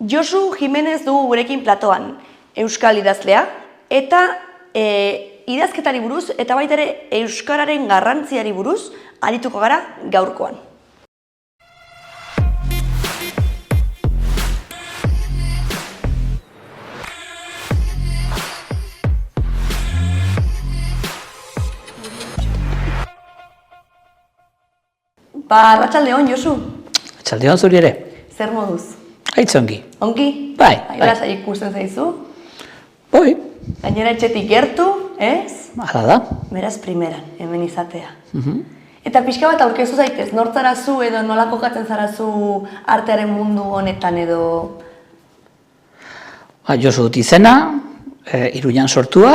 Josu Jimenez dugu gurekin platoan, euskal idazlea, eta idazketari buruz, eta baita ere euskararen garrantziari buruz, arituko gara gaurkoan. Arratsaldeon, Josu. Arratsaldeon zuri ere. Zer moduz? Aitz ongi. Ongi? Bai. Beraz, ikusten zaizu? Bai. Gainera etxetik gertu, ez? Hala da. Beraz, primeran, hemen izatea. Eta pixka bat aurkezu zaitez, nortzarazu edo nola kokatzen zarazu artearen mundu honetan edo? Josu dut izena, Iruñan sortua,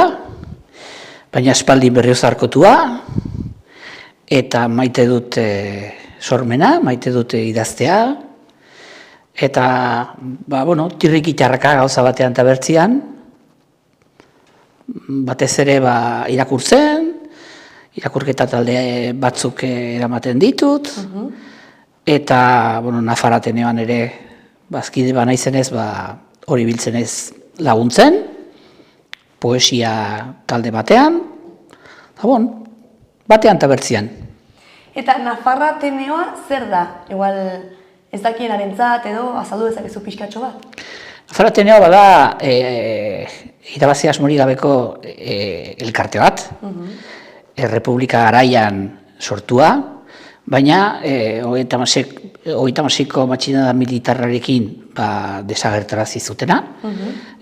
baina espaldi Berriozarkotua, eta maite dut sormena, maite dut idaztea, eta, tirrik itxarraka gauza batean eta bertzian, batez ere irakurtzen, irakurketa talde batzuk eramaten ditut, eta, Nafar Ateneoan ere, bazkide banaizenez, hori biltzenez laguntzen, poesia talde batean, eta, batean eta bertzian. Eta Nafar Ateneoa zer da? Igual ez dakienarentzat edo azaldu dezakezu pixkatxo bat? Nafar Ateneoa bada irabazi asmorik gabeko elkarte bat, Errepublika garaian sortua, baina 36ko matxinada militarrarekin desagertarazi zutena,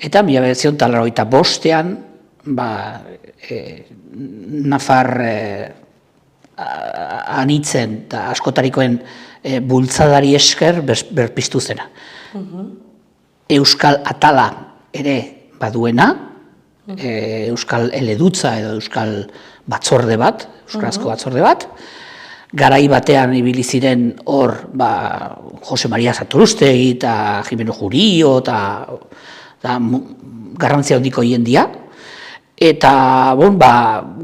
eta 1985ean Nafar anitzen eta askotarikoen bultzadari esker berpiztu zena. Euskal atala ere baduena, euskal eledutza edo euskal batzorde bat, euskarazko batzorde bat, garai batean ibili ziren hor Jose Maria Saturustegi eta Jimeno Jurio eta garrantzia handiko jendia. Eta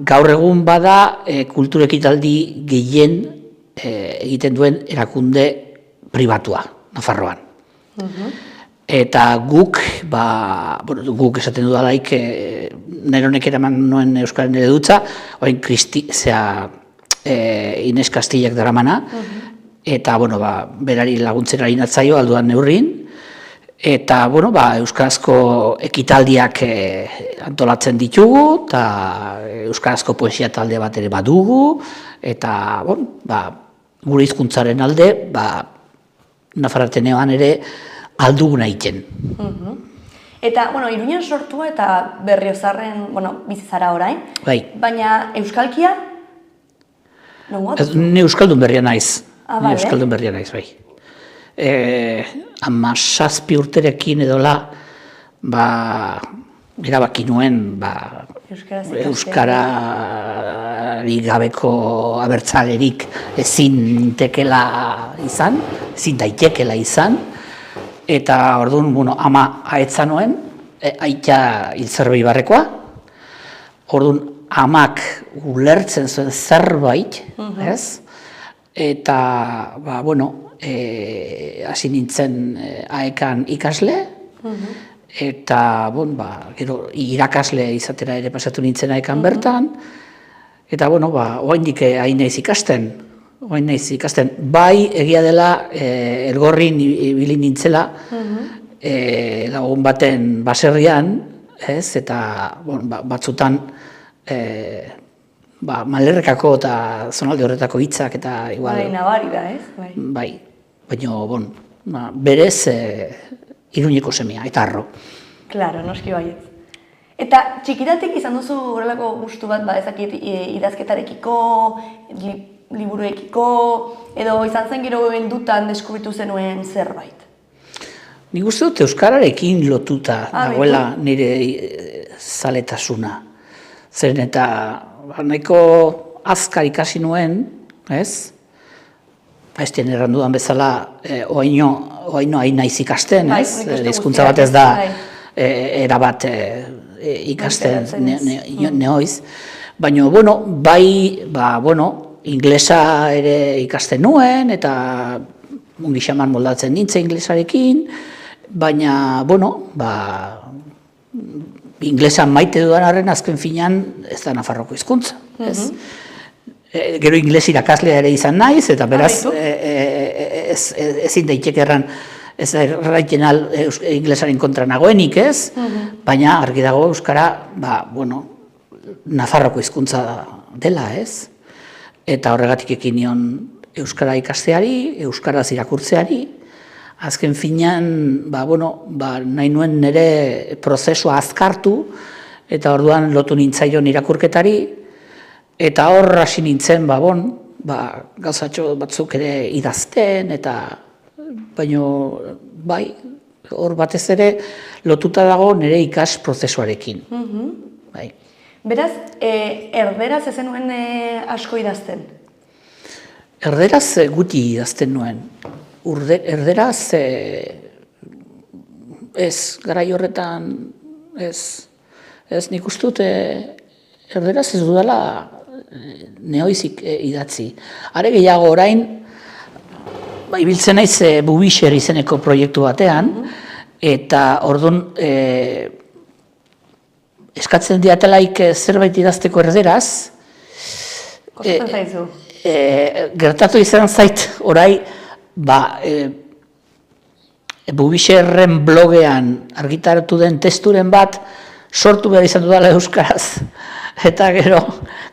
gaur egun bada kultur ekitaldi gehien egiten duen erakunde pribatua, Nafarroan. Eta guk esaten dudalaik, neronek eraman nuen euskaren eredutza, oin Ines Castillak daramana, eta berari laguntzen ari natzaio alduan neurrin, eta euskarazko ekitaldiak antolatzen ditugu, eta euskarazko poesia talde bat ere badugu, eta gure hizkuntzaren alde, Nafar Ateneoan ere alduguna egiten. Eta, Iruñan sortua eta Berriozarren, bizi zara orain, baina euskalkia? Ni euskaldun berria naiz. Euskaldun berria naiz, bai. 17 urterekin edola, erabaki nuen, euskarari gabeko abertzalerik ezin daitekela izan, eta orduan, ama ahetza nuen, aita hilzerbei barrekoa, orduan, amak ulertzen zuen zerbait, ez? Eta, hasi nintzen aekan ikasle, eta, gero, irakasle izatera ere pasatu nintzen aekan bertan, eta, oraindik hain naiz ikasten, bai, egia dela, Elgorrin ibili nintzela, lagun baten baserrian, ez, eta, batzutan, Malerrekako eta zonalde horretako hitzak eta igual... Nabari da, ez? Bai, baina, berez Iruñeko semea, eta harro. Claro, noski baietz. Eta txikitatik izan duzu horrelako gustu bat, ezakit idazketarekiko, liburuekiko, edo izan zen gero heldutan deskubritu zenuen zerbait? Nik uste dut euskararekin lotuta dagoela nire zaletasuna. Zeren eta nahiko azkar ikasi nuen, ez? Estien errandudan bezala, oaino hain naiz ikasten, ez? Hizkuntza bat ez da erabat ikasten neoiz. Baina, inglesa ere ikasten nuen, eta mungi xaman moldatzen nintzen inglesarekin, baina, bueno, inglesan maite dudan arren azken finean ez da Nafarroko hizkuntza, ez? Gero ingles irakaslea ere izan naiz, eta beraz ezin daiteke erran ez da erraiten inglesaren kontra nagoenik, ez? Baina argi dago euskara, Nafarroko hizkuntza dela, ez? Eta horregatik ekin nion euskara ikasteari, euskaraz irakurtzeari, azken finean, nahi nuen nire prozesua azkartu, eta orduan lotu nintzaion irakurketari, eta hor hasi nintzen, gauzatxo batzuk ere idazten, eta baino, hor batez ere lotuta dago nire ikas prozesuarekin. Beraz, erderaz ez zenuen asko idazten? Erderaz guti idazten nuen. Erderaz ez, garai horretan ez nik ustut erderaz ez dudala neoizik idatzi. Are gehiago orain, ibiltzen naiz Bubixer izeneko proiektu batean, eta orduan eskatzen diatelaik zerbait idazteko erderaz. Kostatzen zaizu? Gertatu izan zait, orai, Bubixerren blogean argitaratu den testuren bat sortu behar izan dudala euskaraz, eta gero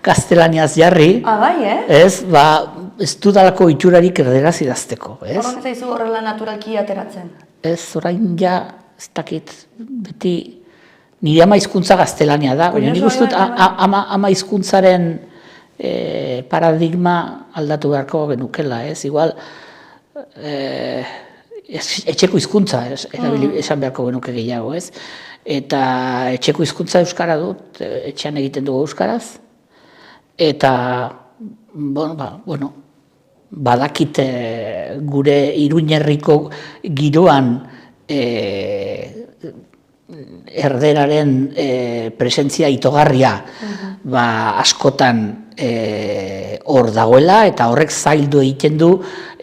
gaztelaniaz jarri. Bai, ez dudalako itxurarik erderaz idazteko. Horren zaizu horrela naturalki ateratzen? Ez, orain ez dakit, beti nire ama hizkuntza gaztelania da, baina nik uste dut ama hizkuntzaren paradigma aldatu beharko genukela, igual etxeko hizkuntza esan beharko genuke gehiago, eta etxeko hizkuntza euskara dut, etxean egiten dugu euskaraz, eta badakit gure Iruñerriko giroan erderaren presentzia itogarria askotan hor dagoela, eta horrek zaildu egiten du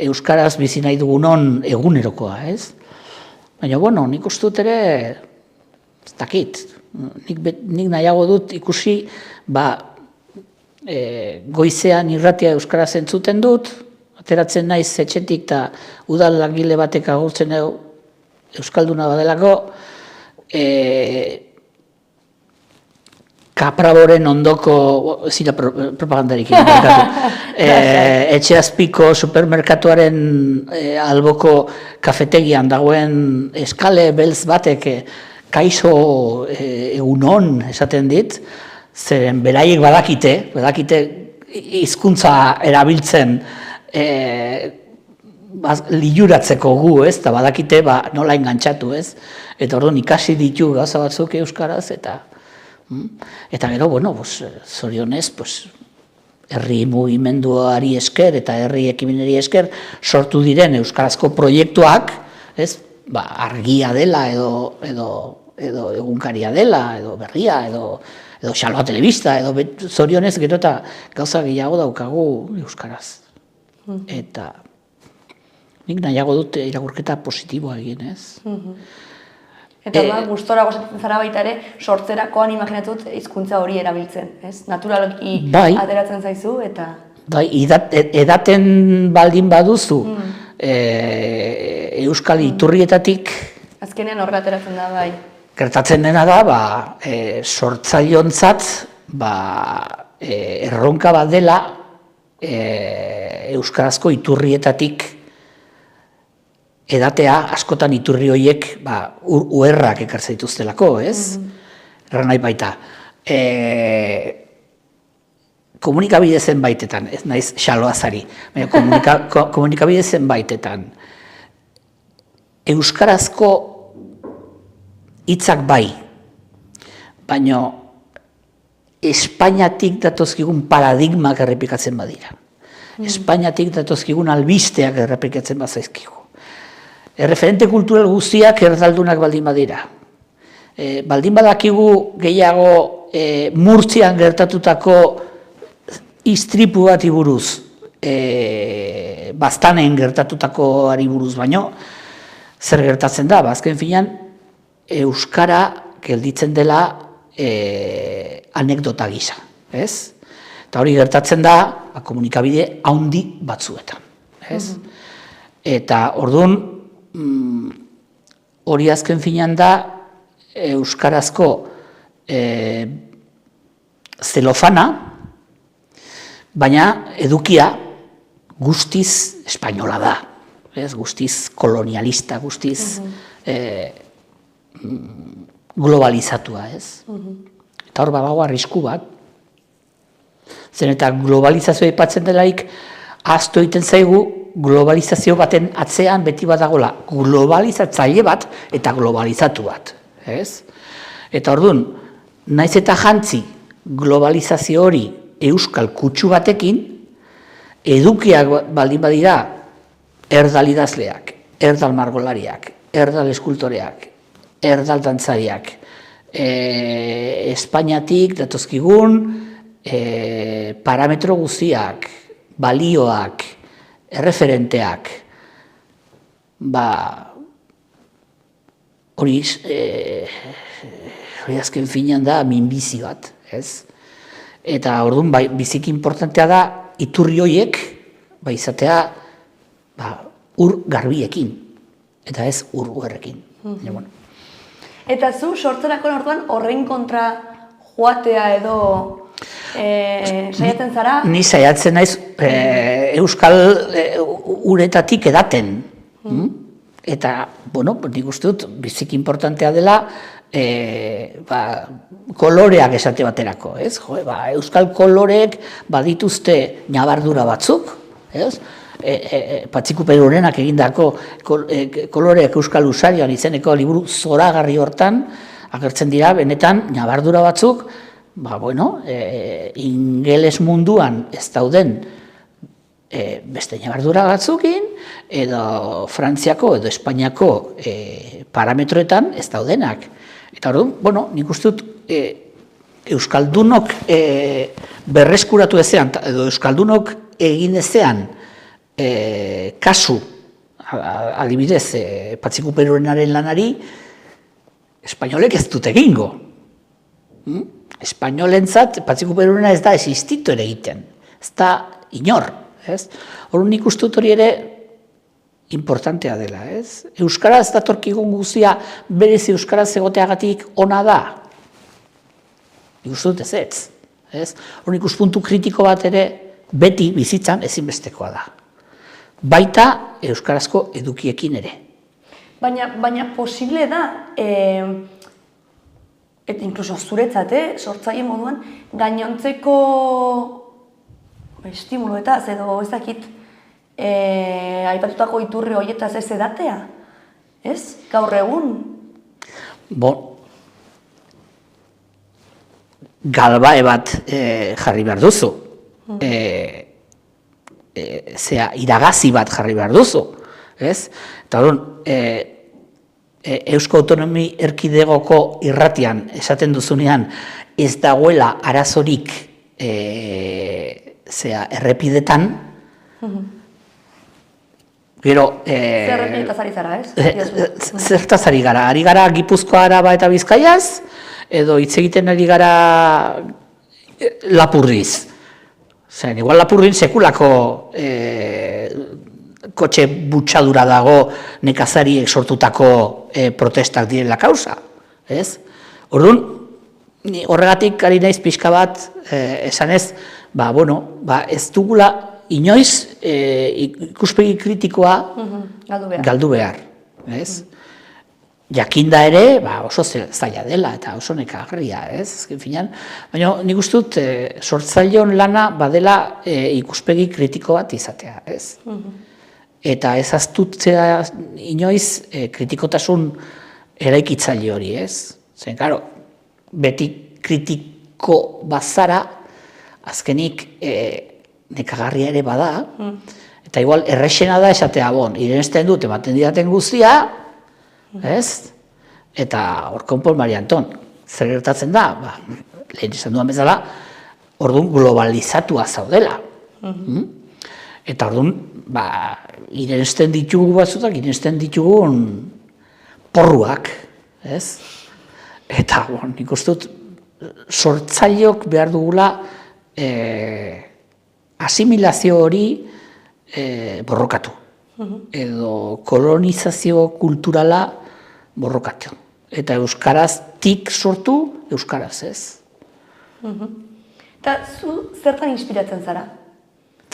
euskaraz bizi nahi dugunon egunerokoa, ez? Baina, nik uste dut ere, ez dakit, nik nahiago dut ikusi, goizean irratia euskaraz entzuten dut, ateratzen naiz etxetik eta udal langile batek agurtzen euskalduna badelako, Kapraboren ondoko, zira propagandarik etxeazpiko supermerkatuaren alboko kafetegian dagoen eskale beltz batek kaixo egunon esaten dit, zeren beraiek badakite hizkuntza erabiltzen liuratzeko gu, eta badakite nola engantzatu, eta orduan ikasi ditu gauza batzuk euskaraz, eta gero, zorionez, herri mugimenduari esker eta herri ekimenari esker sortu diren euskarazko proiektuak, argia dela edo egunkaria dela, edo berria, edo Xaloa Telebista, edo zorionez gero eta gauza gehiago daukagu euskaraz. Eta nik nahiago dut irakurketa positiboa egin, ez? Eta gustora gozatzen zara baita ere, sortzerakoan imaginatut hizkuntza hori erabiltzen, ez? Naturalki ateratzen zaizu, eta... Edaten baldin baduzu, euskal iturrietatik... Azkenean horre ateratzen da, bai. Gertatzen dena da, sortzailontzat, erronka bat dela, euskarazko iturrietatik edatea, askotan iturri horiek uerrak ekartzen dituztelako, ez? Erran nahi baita. Komunikabide zenbaitetan, ez naiz Xaloazari, komunikabide zenbaitetan, euskarazko hitzak bai, baina Espainiatik datozkigun paradigmak errepikatzen badira. Espainiatik datozkigun albisteak errepikatzen bazaizkigu. Erreferente kultural guztiak erdaldunak baldin badira. Baldin badakigu gehiago Murtzian gertatutako istripu bati buruz, Baztanen gertatutakoari buruz baino, zer gertatzen da, azken finean, euskara gelditzen dela anekdota gisa, ez? Eta hori gertatzen da, komunikabide handi batzuetan, ez? Eta orduan, hori azken finean da, euskarazko zelofana, baina edukia guztiz espainola da, guztiz kolonialista, guztiz globalizatua, ez? Eta hor badago arrisku bat. Zen eta globalizazioa aipatzen delaik, ahaztu egiten zaigu globalizazio baten atzean beti badagola globalizatzaile bat eta globalizatu bat, ez? Eta orduan, naiz eta jantzi globalizazio hori euskal kutsu batekin, edukiak baldin badira erdal idazleak, erdal margolariak, erdal eskultoreak, erdal dantzariak, Espainiatik datozkigun parametro guztiak, balioak, erreferenteak, hori azken finean da minbizi bat, ez? Eta orduan biziki importantea da iturri horiek izatea ur garbiekin, eta ez ur guerrekin. Eta zu sortzerako orduan horrein kontra joatea edo saiatzen zara? Ni saiatzen naiz euskal uretatik edaten. Eta, nik uste dut, biziki importantea dela koloreak esate baterako, ez? Euskal koloreek badituzte ñabardura batzuk, ez? Patxiku Perurenak egindako koloreak euskal usarioan izeneko liburu zoragarri hortan agertzen dira benetan ñabardura batzuk, ingeles munduan ez dauden beste ñabardura batzukin, edo Frantziako edo Espainiako parametroetan ez daudenak. Eta orduan, nik uste dut euskaldunok berreskuratu ezean, edo euskaldunok egin ezean kasu, adibidez, Patxiku Perurenaren lanari, espainolek ez dut egingo. Espainolentzat, Patxiku Perurena ez da existitu ere egiten, ez da inor. Hor nik uste dut hori ere importantea dela. Euskaraz datorkigun guztia berez euskaraz egoteagatik ona da. Nik uste dut ez. Hor nik puntu kritiko bat ere beti bizitzan ezinbestekoa da. Baita euskarazko edukiekin ere. Baina posible da, eta inkluso zuretzat, sortzaile moduan, gainontzeko estimuluetaz edo ez dakit aipatutako iturri horietaz ez edatea, ez? Gaur egun? Galbae bat jarri behar duzu, iragazi bat jarri behar duzu, ez? Eta orduan, Eusko Autonomi Erkidegoko irratian esaten duzunean ez dagoela arazorik errepidetan, gero... Zerrepidetaz ari zara, ez? Zertaz ari gara? Ari gara Gipuzkoa, Araba eta Bizkaiaz, edo hitz egiten ari gara Lapurdiz. Zer, igual Lapurdin sekulako kotxe butxadura dago nekazariek sortutako protestak direla kausa, ez? Orduan, horregatik ari naiz pixka bat esanez, ez dugula inoiz ikuspegi kritikoa galdu behar, ez? Jakinda ere oso zaila dela eta oso nekagarria, ez? Azken finean, baina nik uste dut sortzaileon lana badela ikuspegi kritiko bat izatea, ez? Eta ez aztutzea inoiz kritikotasun eraikitzaile hori, ez? Zen, karo, beti kritiko bazara, azkenik nekagarria ere bada, eta igual errexena da esatea, irenezten dut, ematen didaten guztia, ez? Eta hor konpon Mari Anton, zer gertatzen da? Lehen esan duan bezala, orduan globalizatua zaudela. Eta orduan, irensten ditugu batzutak, irensten ditugun porruak, ez? Eta, nik uste dut, sortzaileok behar dugula asimilazio hori borrokatu. Edo kolonizazio kulturala borrokatu. Eta euskaraztik sortu, euskaraz, ez? Eta zu zertan inspiratzen zara?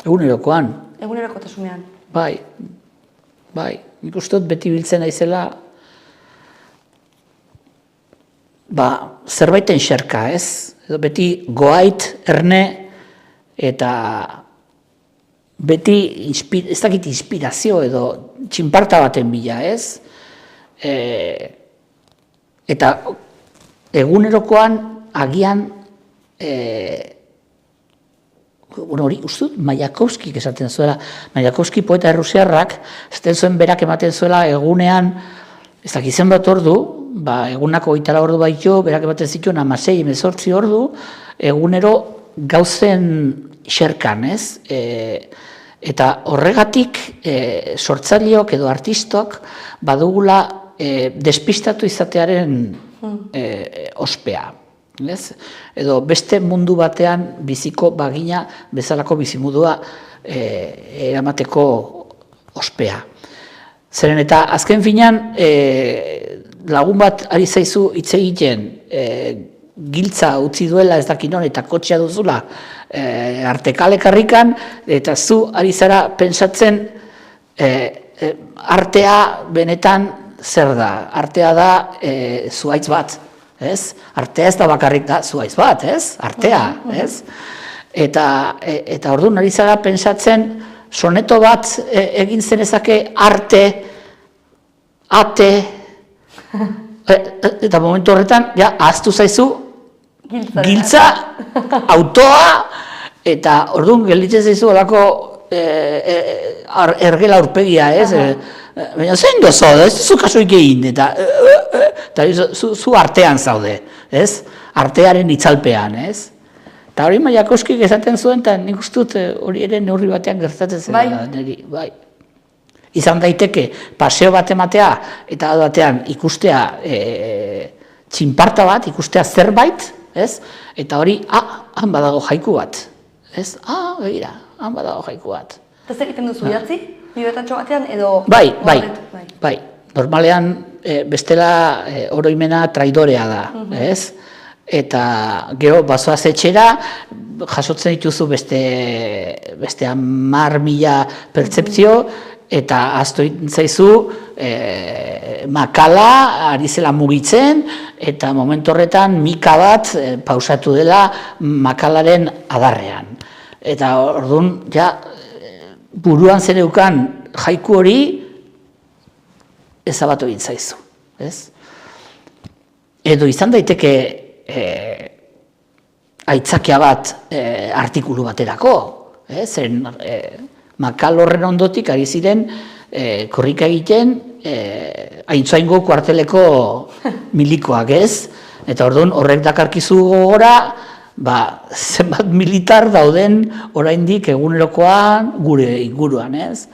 Egunerokoan. Egunerokotasunean. Bai. Nik uste dut beti biltzen naizela zerbaiten xerka, ez? Edo beti goait, erne, eta beti, ez dakit inspirazio edo txinparta baten bila, ez? Eta egunerokoan agian, hori, uste dut, Mayakovskik esaten zuela, Mayakovski poeta errusiarrak, esaten zuen berak ematen zuela egunean, ez dakit zenbat ordu, egunako 24 ordu baito, berak ematen zituen 16-18 ordu, egunero gauzen xerkan, ez? Eta horregatik sortzaileok edo artistok badugula despistatu izatearen ospea. Edo beste mundu batean biziko bagina bezalako bizimudua eramateko ospea. Zeren eta azken finean lagun bat ari zaizu hitz egiten giltza utzi duela ez dakinon eta kotxea duzula artekalek harrikan, eta zu ari zara pentsatzen artea benetan zer da? Artea da zuhaitz bat. Ez? Artea ez da bakarrik da zuhaitz bat, ez? Artea, ez? Eta orduan ari zara pentsatzen soneto bat egin zenezake arte, ate, eta momentu horretan, ja, ahaztu zaizu giltza, autoa, eta orduan gelditzen zaizu olako ergela aurpegia, ez? Baina zein dozo, ez zu kasuik egin, eta zu artean zaude, ez? Artearen itzalpean, ez? Eta hori Mayakovskik esaten zuen, eta nik uste dut hori ere neurri batean gertatzen zela niri, bai. Izan daiteke paseo bat ematea, eta batean ikustea txinparta bat, ikustea zerbait, ez? Eta hori, han badago jaiku bat, ez? Begira, han badago jaiku bat. Eta zer egiten duzu idatzi? Bibetatxo batean edo... Bai. Normalean bestela oroimena traidorea da, ez? Eta gero bazoaz etxera, jasotzen dituzu beste 10.000 pertzepzio, eta ahaztu zaizu makala ari zela mugitzen, eta momentu horretan mika bat pausatu dela makalaren adarrean. Eta orduan, ja, buruan zeneukan jaiku hori ezabatu egin zaizu, ez? Edo izan daiteke aitzakia bat artikulu baterako, zen makal horren ondotik ari ziren korrika egiten Aintzaingo kuarteleko milikoak, ez? Eta orduan horrek dakarkizu gogora, zenbat militar dauden oraindik egunerokoan gure inguruan, ez?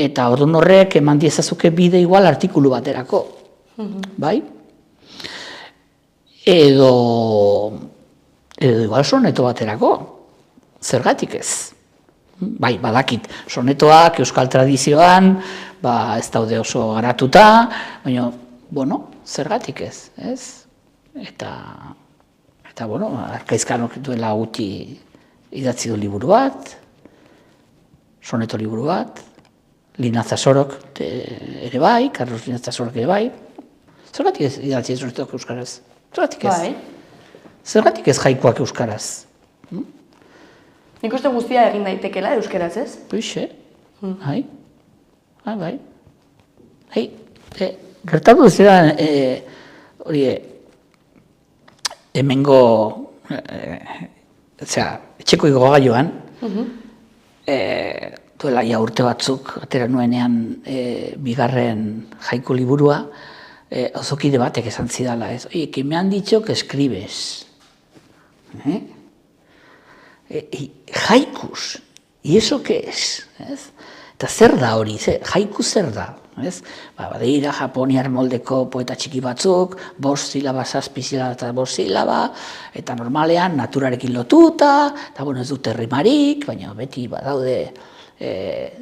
Eta orduan horrek eman diezazuke bide igual artikulu baterako, bai? Edo igual soneto baterako, zergatik ez? Bai, badakit, sonetoak euskal tradizioan ez daude oso garatuta, baina, zergatik ez, ez? Eta, Arkaizkanok duela gutxi idatzi du liburu bat, soneto liburu bat, Linazasorok ere bai, Carlos Linazasorok ere bai. Zergatik ez idatzi sonetoak euskaraz? Zergatik ez? Zergatik ez jaikoak euskaraz? Nik uste guztia egin daitekela euskaraz, ez? Puixe, bai. Gertatu ziren, hori, hemengo, etxeko igogailuan, duela urte batzuk, atera nuenean bigarren jaiku liburua, auzokide batek esan zidala, ez? Oye, que me han dicho que escribes. Haikus, ¿y eso qué es? Eta zer da hori, haiku zer da? Badira japoniar moldeko poeta txiki batzuk, 5 silaba, 7 silaba eta 5 silaba, eta normalean naturarekin lotuta, eta ez dute rimarik, baina beti badaude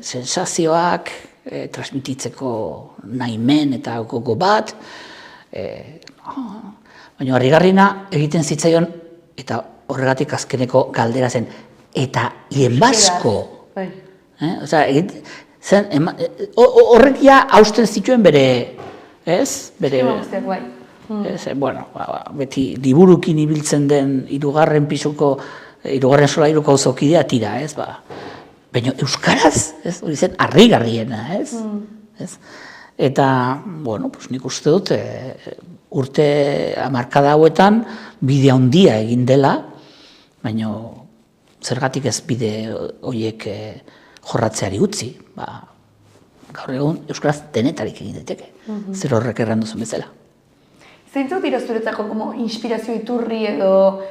sensazioak transmititzeko nahimen eta gogo bat, baina harrigarriena egiten zitzaion, eta horregatik azkeneko galdera zen, eta lehenbasko, horrek ja hausten zituen bere, ez? Beti liburukin ibiltzen den 3. solairuko auzokidea tira, ez? Baina euskaraz, hori zen harrigarriena, ez? Eta, nik uste dut, urte hamarkada hauetan bide handia egin dela, baina zergatik ez bide horiek jorratzeari utzi. Gaur egun euskaraz denetarik egin daiteke, zer horrek errandu zuen bezala. Zeintzuk dira zuretzako inspirazio iturri edo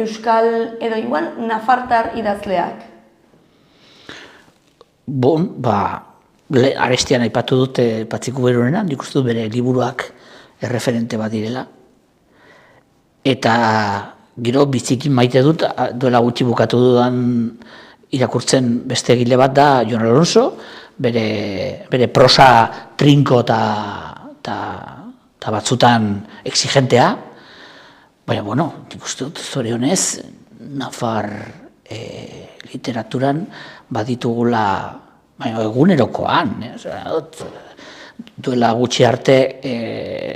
euskal edo igual nafartar idazleak? Arestian aipatu dute Patxiku Berorena, nik uste dut bere liburuak erreferente bat direla. Eta gero bizikin maite dut, duela gutxi bukatu dudan irakurtzen beste egile bat da Jon Alonso, bere prosa trinko eta batzutan exigentea, baina, nik uste dut zorionez, nafar literaturan baditugula egunerokoan, duela gutxi arte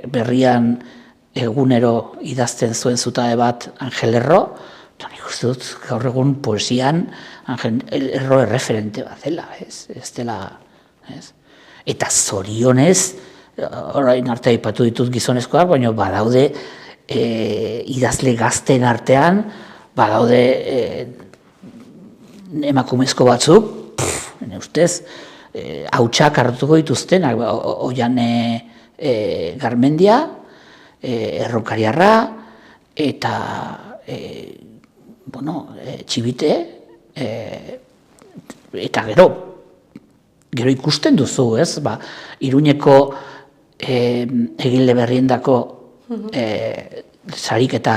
berrian egunero idazten zuen zutabe bat Angel Erro, eta nik uste dut gaur egun poesian Angel Erro erreferente bat dela, ez dela, eta zorionez, orain arte aipatu ditut gizonezkoak, baina badaude idazle gazten artean, badaude emakumezko batzuk, ustez, hautsak hartuko dituztenak, Oiane Garmendia, Erronkariarra, eta Txibite, eta gero ikusten duzu, ez? Iruñeko egile berriendako sariketa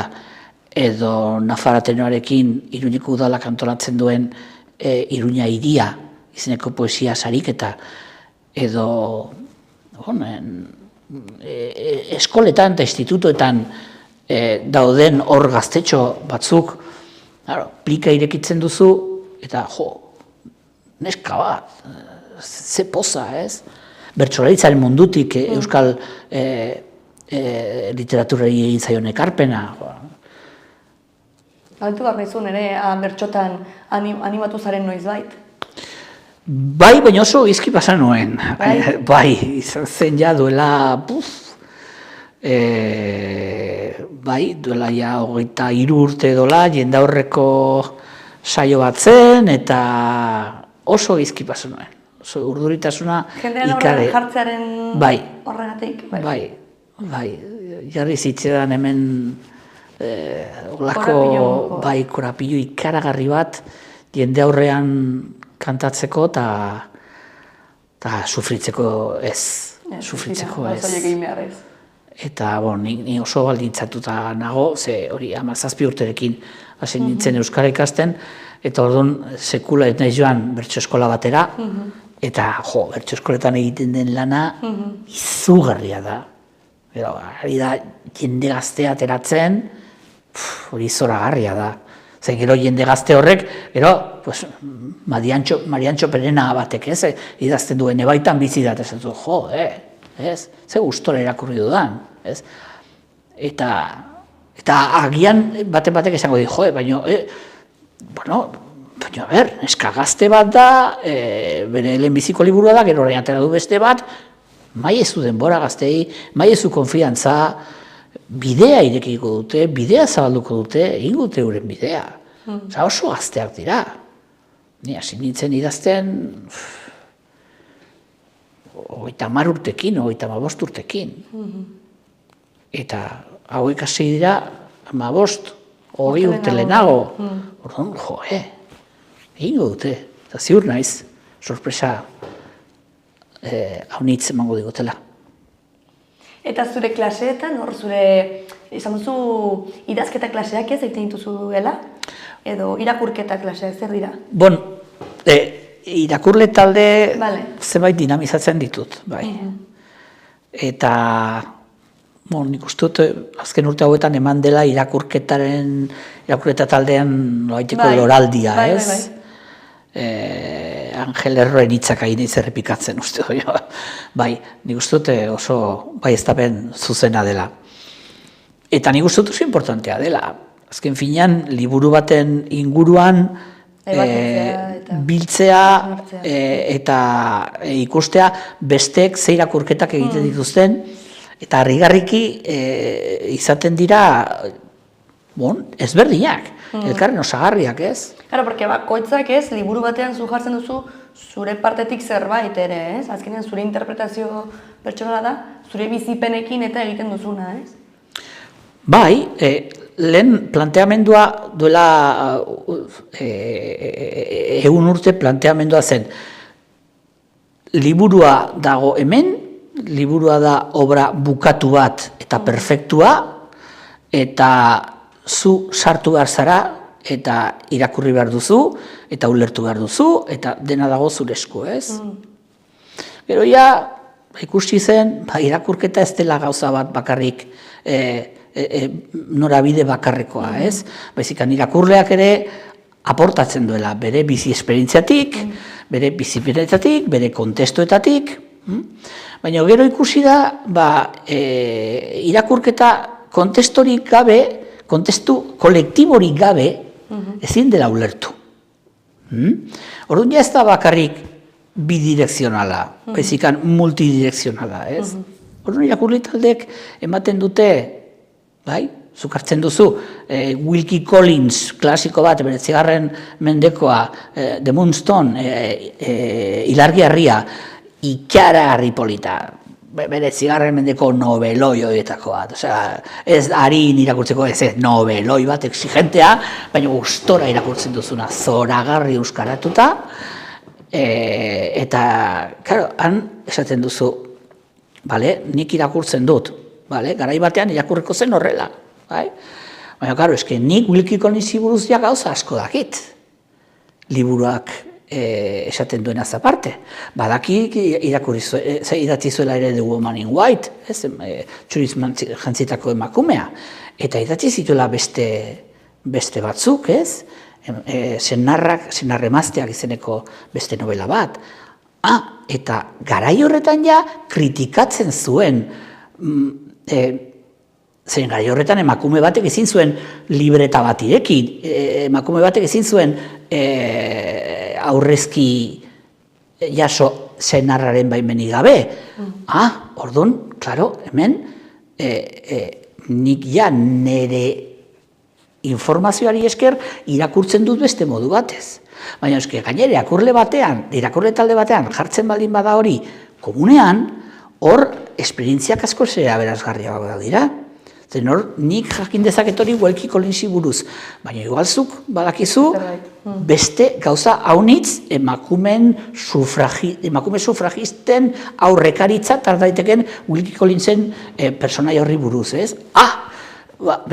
edo Nafar Ateneoarekin Iruñeko udalak antolatzen duen Iruña hiria izeneko poesia sariketa edo eskoletan eta institutoetan dauden hor gaztetxo batzuk plika irekitzen duzu eta neska bat, ze poza, ez? Bertsolaritzaren mundutik euskal literaturari egin zaion ekarpena. Galtu behar nizun ere, bertxotan animatu zaren noizbait? Bai, baina oso izki pasa nuen. Bai, izan zen ja duela, duela ja 23 urte dola, jendaurreko saio bat zen, eta oso izki pasa nuen. Oso urduritasuna ikare. Jendean horren jartzearen horregatik? Bai, jarri zitzedan hemen olako korapilu ikaragarri bat jende aurrean kantatzeko eta sufritzeko ez. Eta ni oso baldintzatuta nago, ze hori 17 urterekin hasi nintzen euskara ikasten, eta orduan sekula ez nahi joan bertso eskola batera, eta bertso eskoletan egiten den lana izugarria da. Hori da jende gaztea ateratzen, hori zoragarria da. Zer gero jende gazte horrek, gero, Mariantxo Perena batek, ez, idazten duen ebaitan bizi da, ez du, ze gustora irakurri dudan, ez? Eta agian batek esango di, baina, neska gazte bat da, bere lehenbiziko liburua da, gero horrein atera du beste bat, maiezu denbora gaztei, maiezu konfiantza, bidea irekiko dute, bidea zabalduko dute, egingo dute euren bidea. Oso gazteak dira. Ni hasi nintzen idazten 30 urtekin, 35 urtekin. Eta hauek hasi dira 15, 20 urte lehenago. Orduan, egingo dute, eta ziur naiz. sorpresa haunitz emango digutela. Eta zure klaseetan, hor zure, izan duzu idazketa klaseak ez egiten dituzu dela? Edo irakurketa klaseak, zer dira? Bon, irakurle talde Vale. zenbait dinamizatzen ditut, bai. Eta, nik uste dut, azken urte hauetan eman dela irakurketa taldean noaiteko loraldia, ez? Angel Erroen hitzak hain errepikatzen uste dut. Bai, nik uste dut oso bai eztapen zuzena dela. Eta nik uste dut oso importantea dela. Azken finean, liburu baten inguruan biltzea eta ikustea bestek ze irakurketak egiten dituzten, eta harrigarriki izaten dira ezberdinak, elkarren osagarriak, ez? Claro, porque bakoitzak ez, liburu batean zu jartzen duzu zure partetik zerbait ere, ez? Azkenean zure interpretazio pertsonala da, zure bizipenekin eta egiten duzuna, ez? Bai, lehen planteamendua duela 100 urte planteamendua zen. Liburua dago hemen, liburua da obra bukatu bat eta perfektua, eta zu sartu behar zara, eta irakurri behar duzu, eta ulertu behar duzu, eta dena dago zure esku, ez? Gero ikusi zen, irakurketa ez dela gauza bat bakarrik norabide bakarrekoa, ez? Baizikan irakurleak ere aportatzen duela, bere bizi esperientziatik, bere bizipenetatik, bere kontestuetatik, baina gero ikusi da, irakurketa kontestorik gabe, kontestu kolektiborik gabe, ezin dela ulertu. Orduan ez da bakarrik bidirekzionala, baizikan multidirekzionala, ez? Orduan irakurle taldeek ematen dute, bai, zuk hartzen duzu, Wilkie Collins klasiko bat, 9. mendekoa, The Moonstone, Ilargi Harria, ikaragarri polita, 9. mendeko noveloi horietako bat. Ez harin irakurtzeko ez noveloi bat exigentea, baina gustora irakurtzen duzuna, zoragarri euskaratuta, eta, claro, han esaten duzu, nik irakurtzen dut, garai batean irakurriko zen horrela. Baina, claro, nik Wilkie Collinsi buruz gauza asko dakit. Liburuak esaten duena aparte. Badakik idatzi zuela ere The Woman in White, txuriz jantzitako emakumea. Eta idatzi zituela beste batzuk, ez? Senarremazteak izeneko beste novela bat. Eta garai horretan kritikatzen zuen, zen garai horretan emakume batek ezin zuen libreta bat irekin, emakume batek ezin zuen aurrezki jaso senarraren baimenik gabe. Orduan, klaro, hemen, nik nire informazioari esker irakurtzen dut beste modu batez. Baina gainera irakurle talde batean jartzen baldin bada hori komunean, hor esperientziak asko zera berazgarriago da dira. Zen hor, nik jakin dezaket hori Wilkie Collinsi buruz. Baina igualzuk badakizu beste gauza haunitz emakume sufragisten aurrekaritza tardaiteken Wilkie Collinsen personai horri buruz, ez?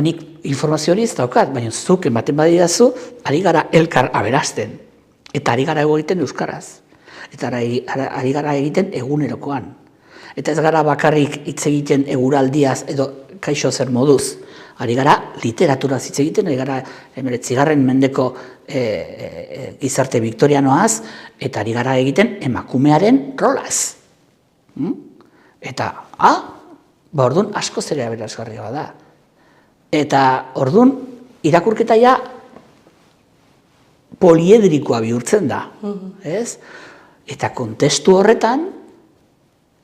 Nik informazio hori ez daukat, baina zuk ematen badidazu, ari gara elkar aberazten. Eta ari gara egiten euskaraz. Eta ari gara egiten egunerokoan. Eta ez gara bakarrik hitz egiten eguraldiaz edo kaixo zer moduz. Ari gara literaturaz hitz egiten, ari gara 19. mendeko gizarte viktorianoaz, eta ari gara egiten emakumearen rolaz. Eta, orduan asko zera berazgarria da. Eta orduan irakurketa poliedrikoa bihurtzen da. Eta kontestu horretan,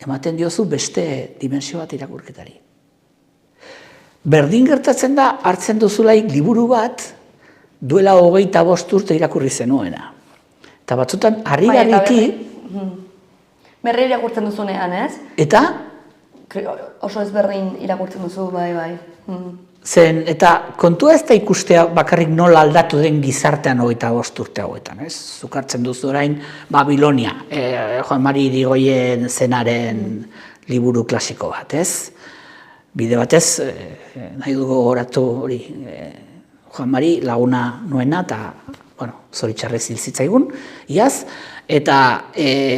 ematen diozu beste dimensio bat irakurketari. Berdin gertatzen da, hartzen duzulaik liburu bat, duela 25 urte irakurri zenuena. Eta batzutan, harrigarriki... Berri irakurtzen duzunean, ez? Eta? Oso ezberdin irakurtzen duzu, bai. Zen, eta kontua ez da ikustea bakarrik nola aldatu den gizartean 25 urte hauetan, ez? Zukartzen duzu orain Babilonia, Juan Mari Irigoyen zenaren liburu klasiko bat, ez? Bide batez, nahi dugu gogoratu hori, Juan Mari laguna nuena, eta, bueno, zoritxarrez hil zitzaigun, iaz, eta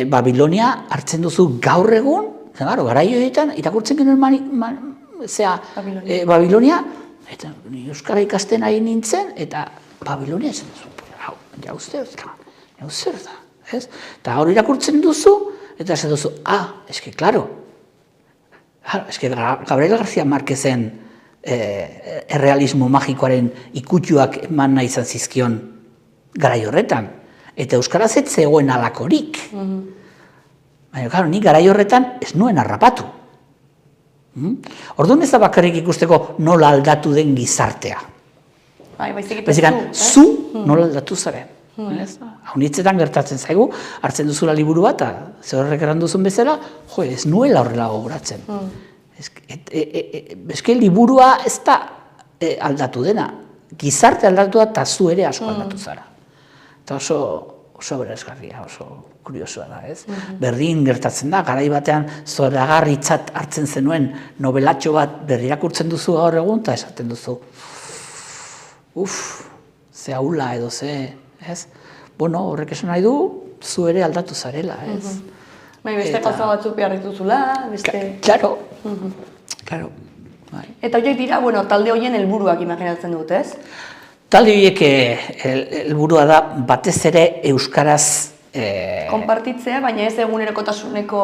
Babilonia hartzen duzu gaur egun, garai horietan, irakurtzen genuen Babilonia, eta euskara ikasten ari nintzen, eta Babilonia esan duzu, hau, jau zer da, ez? Eta hor irakurtzen duzu, eta esan duzu, eske, klaro, Gabriel García Márquezen errealismo magikoaren ikutuak eman nahi izan zizkion garai horretan, eta euskaraz ez zegoen alakorik. Baina, klaro, ni garai horretan ez nuen harrapatu. Orduan ez da bakarrik ikusteko nola aldatu den gizartea. Baizik zu nola aldatu zaren. Haunitzetan gertatzen zaigu, hartzen duzula liburu bat, ze horrek eran duzun bezala, ez nuela horrela gogoratzen. Eske liburua ez da aldatu dena, gizarte aldatu da eta zu ere asko aldatu zara. Eta oso berazgarria, oso kuriosoa da, ez? Berdin gertatzen da, garai batean zoragarritzat hartzen zenuen novelatxo bat berrirakurtzen duzu gaur egun, eta esaten duzu, ze aula edo ze, ez? Bueno, horrek esan nahi du, zu ere aldatu zarela, ez? Beste gauza batzuk behar dituzula, beste... Claro. Eta horiek dira, talde horien helburuak imaginatzen dut, ez? Talde horiek helburua da batez ere euskaraz konpartitzea, baina ez egunerokotasuneko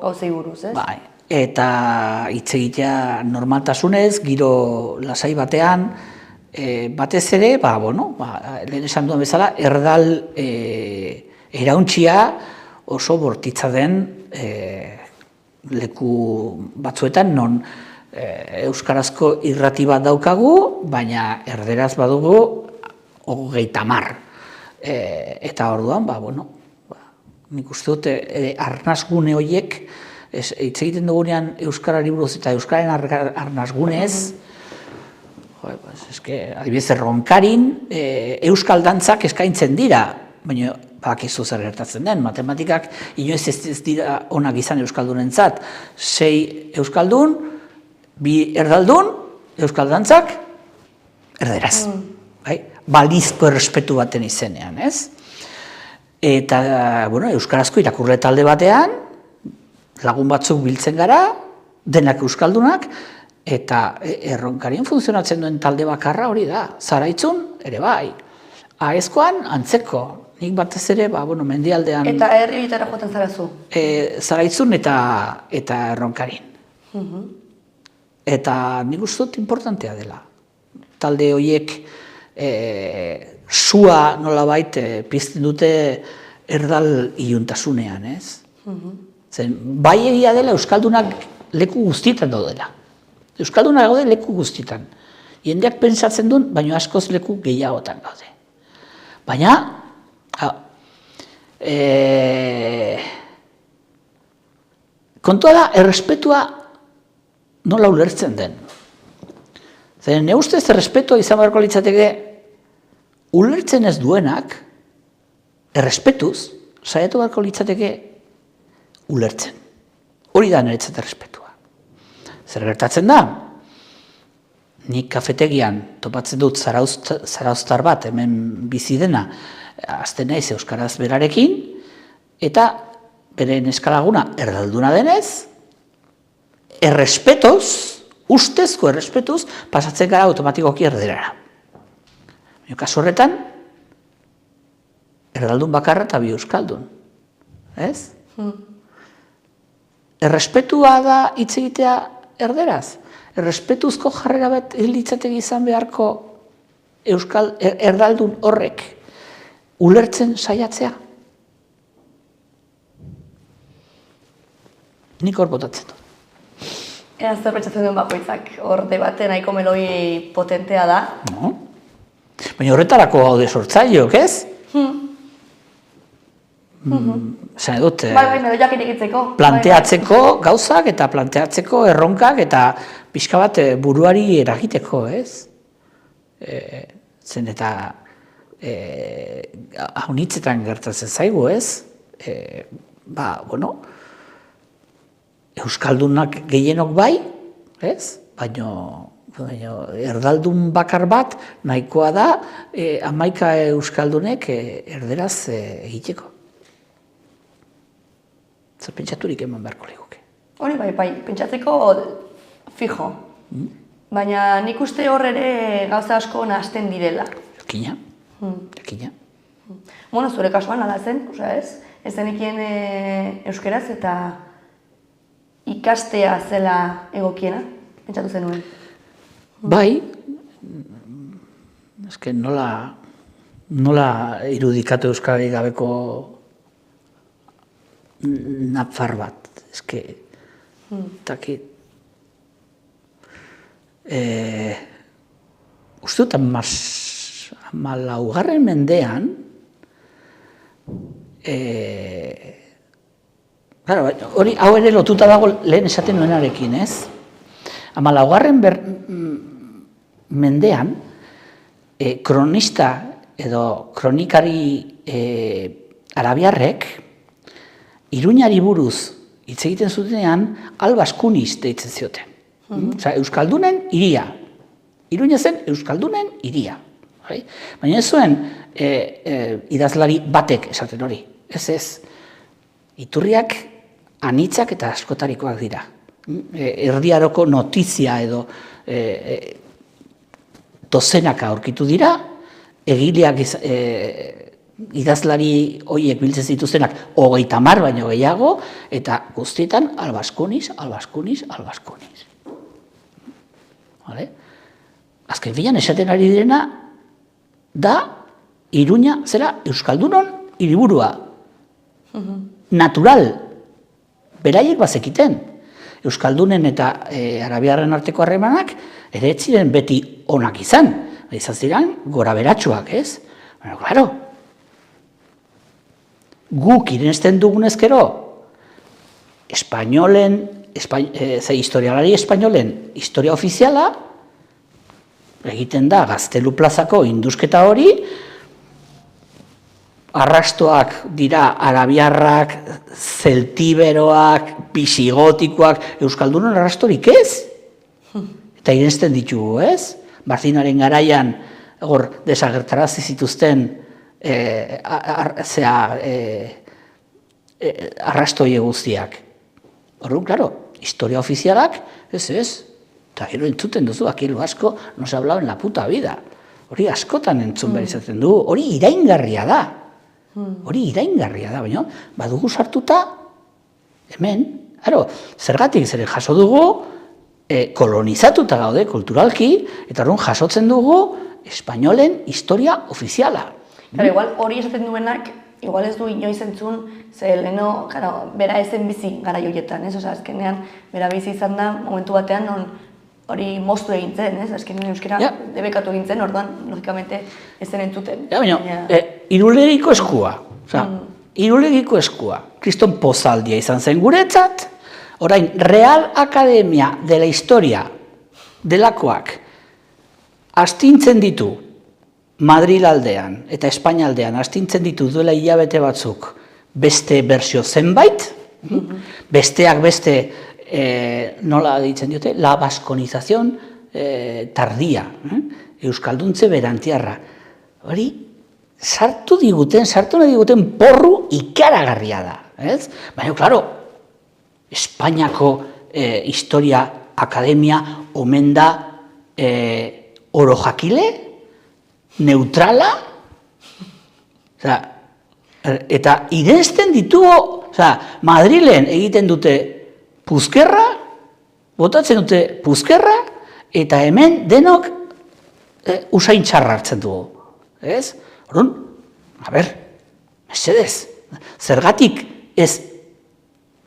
gauzei buruz, ez? Bai, eta hitz egitea normaltasunez, giro lasai batean, batez ere, lehen esan duen bezala, erdal erauntxia oso bortitza den leku batzuetan, non euskarazko irrati bat daukagu, baina erderaz badugu 30. Eta orduan, nik uste dut, arnazgune horiek, hitz egiten dugunean euskarari buruz eta euskararen arnazgunez, adibidez Erronkarin, euskal dantzak eskaintzen dira, baina bakizu zer gertatzen den, matematikak inoiz ez dira onak izan euskaldunentzat, 6 euskaldun, 2 erdaldun, euskal dantzak, erderaz. Balizko errespetu baten izenean, ez? Eta, euskarazko irakurle talde batean, lagun batzuk biltzen gara, denak euskaldunak, eta Erronkarien funtzionatzen duen talde bakarra hori da. Zaraitzun, ere bai. Aezkoan, antzeko. Nik batez ere, mendialdean... Eta herri horietara joaten zarazu? Zaraitzun eta Erronkarin. Eta nik uste dut importantea dela. Talde horiek sua nolabait pizten dute erdal iluntasunean, ez? Zen, bai egia dela euskaldunak leku guztietan daudela. Euskaldunak gaude leku guztietan. Jendeak pentsatzen duen, baina askoz leku gehiagotan gaude. Baina, kontua da, errespetua nola ulertzen den. Zer, ne ustez errespetua izan beharko litzateke, ulertzen ez duenak, errespetuz, saiatu beharko litzateke ulertzen. Hori da niretzat errespetua. Zer gertatzen da? Nik kafetegian topatzen dut zarauztar bat, hemen bizi dena, azten naiz euskaraz berarekin, eta bere neskalaguna erdalduna denez, errespetuz, ustezko errespetuz, pasatzen gara automatikoki erderara. Kasu horretan, erdaldun bakarra eta bi euskaldun. Ez? Errespetua da hitz egitea erderaz. Errespetuzko jarrera bat litzateke izan beharko erdaldun horrek ulertzen saiatzea. Nik hor botatzen dut. Ea zer pentsatzen duen bakoitzak, hor debate nahiko meloi potentea da. No. Baina horretarako gaude sortzaileok, ez? Zene dut, Bai, medoiak irekitzeko. planteatzeko gauzak eta planteatzeko erronkak eta pixka bat buruari eragiteko, ez? Zen eta haunitzetan gertatzen zaigu, ez? Bueno, Euskaldunak gehienok bai, ez? Baina erdaldun bakar bat nahikoa da 11 euskaldunek erderaz egiteko. Zer pentsaturik eman beharko liguke. Hori bai, pentsatzeko fijo. Baina nik uste hor ere gauza asko nahasten direla. Jakina. Bueno, zure kasuan ala zen, ez? Ez zenekien euskeraz eta ikastea zela egokiena, pentsatu zenuen. Bai, eske nola irudikatu euskararik gabeko nafar bat, eske, takit. Uste dut, 14. mendean, hau ere lotuta dago lehen esaten nuenarekin, ez? 14. mendean, kronista edo kronikari arabiarrek Iruñari buruz hitz egiten zutenean Albaskuniz deitzen zioten. Osea, Euskaldunen hiria. Iruña zen Euskaldunen hiria. Baina ez zuen idazlari batek esaten hori. Ez. Iturriak anitzak eta askotarikoak dira. Erdiaroko notizia edo dozenaka aurkitu dira, egileak idazlari horiek biltzen zituztenak 30 baino gehiago, eta guztietan Albaskuniz. Azken finean esaten ari direna da Iruña zera Euskaldunon hiriburua. Natural. Beraiek bazekiten. Euskaldunen eta arabiarren arteko harremanak ere ez ziren beti onak izan. Izan ziren gora beratsuak, ez? Baina, klaro, guk irensten dugunezkero, historialari espainolen historia ofiziala, egiten da Gaztelu plazako indusketa hori, arrastoak dira arabiarrak, zeltiberoak, bisigotikoak, euskaldunon arrastorik ez? Eta irensten ditugu, ez? Martinaren garaian hor desagertarazi zituzten arrastoi guztiak. Horren, klaro, historia ofizialak, ez, eta gero entzuten duzu, akilo asko, no se hablaba en la puta vida. Hori askotan entzun behar izaten dugu, hori iraingarria da. Baina badugu sartuta, hemen, zergatik zeren jaso dugu, kolonizatuta gaude kulturalki, eta horren jasotzen dugu espainolen historia ofiziala. Igual hori esaten duenak, igual ez du inoiz entzun, ze leheno, bera ezen bizi gara joietan, ez? Osa, azkenean, bera bizi izan da, momentu batean, hori moztu egin zen, ez? Azkenean euskera debekatu egin zen, orduan, logikamente, ez zen entzuten. Baina, irulegiko eskua, irulegiko eskua, kriston pozaldia izan zen guretzat, orain, Real Academia de la Historia delakoak astintzen ditu Madril aldean eta Espainia aldean astintzen ditu duela hilabete batzuk beste bersio zenbait, besteak beste nola ditzen diote, la baskonización tardia, euskalduntze berantiarra. Hori, sartu nahi diguten porru ikaragarria da, ez? Baina, klaro, Espainiako Historia Akademia omen da orojakile, neutrala, eta irensten ditugu, Madrilen egiten dute puzkerra, botatzen dute puzkerra, eta hemen denok usain txarra hartzen dugu. Ez? Horren, mesedez, zergatik ez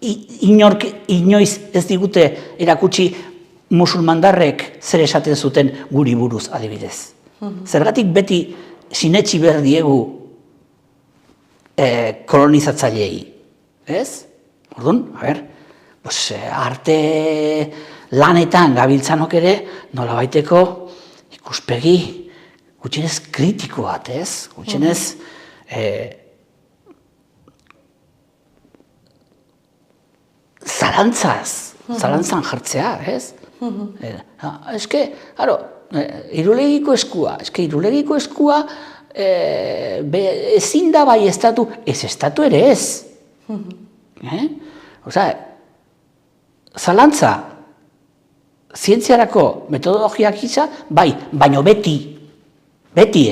inoiz ez digute erakutsi musulmandarrek zer esaten zuten guri buruz adibidez. Zergatik beti sinetsi behar diegu kolonizatzaileei, ez? Orduan, arte lanetan gabiltzanok ere, nolabaiteko ikuspegi gutxienez kritiko bat, ez? Gutxienez zalantzan jartzea, ez? Irulegiko eskua ezin da bai estatu ere ez. Zalantza, zientziarako metodologiak gisa, bai, baino beti, beti.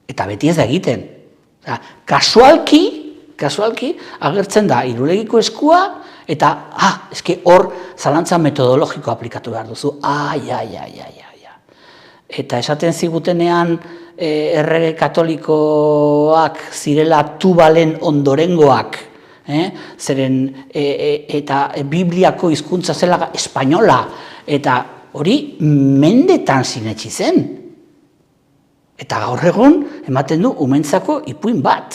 Eta beti ez da egiten. Kasualki agertzen da irulegiko eskua, eta, hor zalantza metodologiko aplikatu behar duzu. Eta esaten zigutenean errege katolikoak zirela Tubalen ondorengoak, zeren eta Bibliako hizkuntza zela espainola, eta hori mendetan sinetsi zen. Eta gaur egun ematen du umentzako ipuin bat.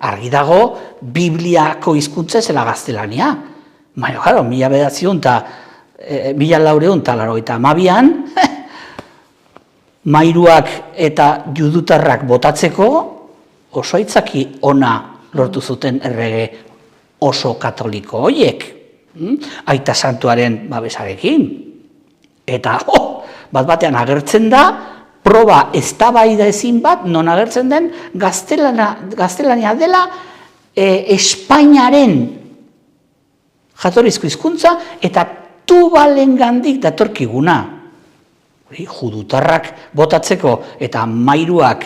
Argi dago Bibliako hizkuntza zela gaztelania. Baina, claro, 1982an, mairuak eta judutarrak botatzeko oso aitzaki ona lortu zuten errege oso katoliko horiek, aita santuaren babesarekin. Eta bat-batean agertzen da, proba eztabaida ezin bat, non agertzen den gaztelania dela Espainiaren jatorrizko hizkuntza eta Tubalengandik datorkiguna. Judutarrak botatzeko eta mairuak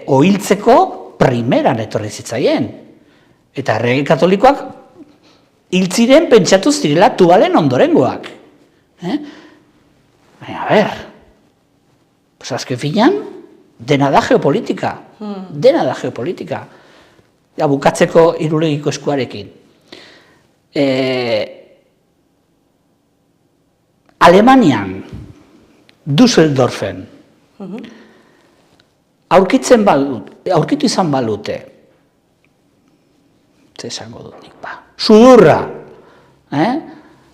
ohiltzeko primeran etorri zitzaien. Eta errege katolikoak hil ziren pentsatu zirela Tubalen ondorengoak. Baina, azken finean, dena da geopolitika. Bukatzeko irulegiko eskuarekin. Alemanian, Düsseldorfen, aurkitu izan balute, esango dut nik, sudurra,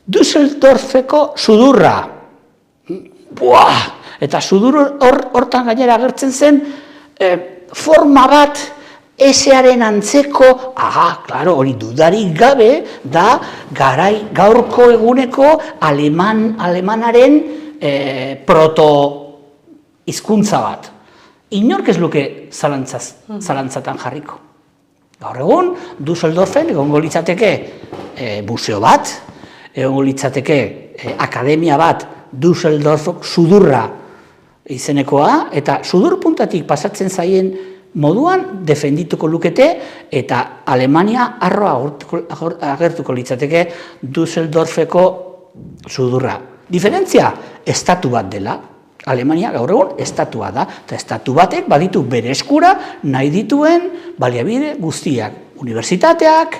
Düsseldorfeko sudurra, eta sudur hortan gainera agertzen zen forma bat esearen antzeko, klaro, hori dudarik gabe da gaurko eguneko alemanaren proto-hizkuntza bat. Inork ez luke zalantzatan jarriko. Gaur egun, Düsseldorfen egongo litzateke museo bat, egongo litzateke akademia bat, Düsseldorf sudurra izenekoa, eta sudur puntatik pasatzen zaien moduan defendituko lukete, eta Alemania arroa agertuko litzateke Düsseldorfeko sudurra. Diferentzia, estatu bat dela. Alemania gaur egun estatua da, eta estatu batek baditu bere eskura nahi dituen baliabide guztiak. Unibertsitateak,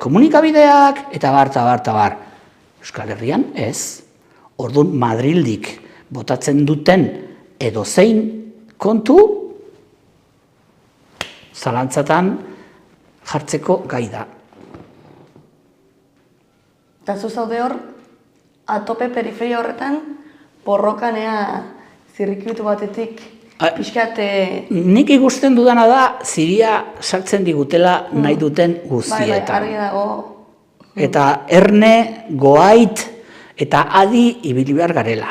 komunikabideak, eta bar. Euskal Herrian ez. Orduan Madrildik botatzen duten edozein kontu zalantzatan jartzeko gai da. Eta zu zaude hor, atope periferia horretan, borrokanea zirrikitu batetik pixkat... Nik ikusten dudana da, ziria sartzen digutela nahi duten guztietan. Argi dago. Eta erne, goait, eta adi ibili behar garela.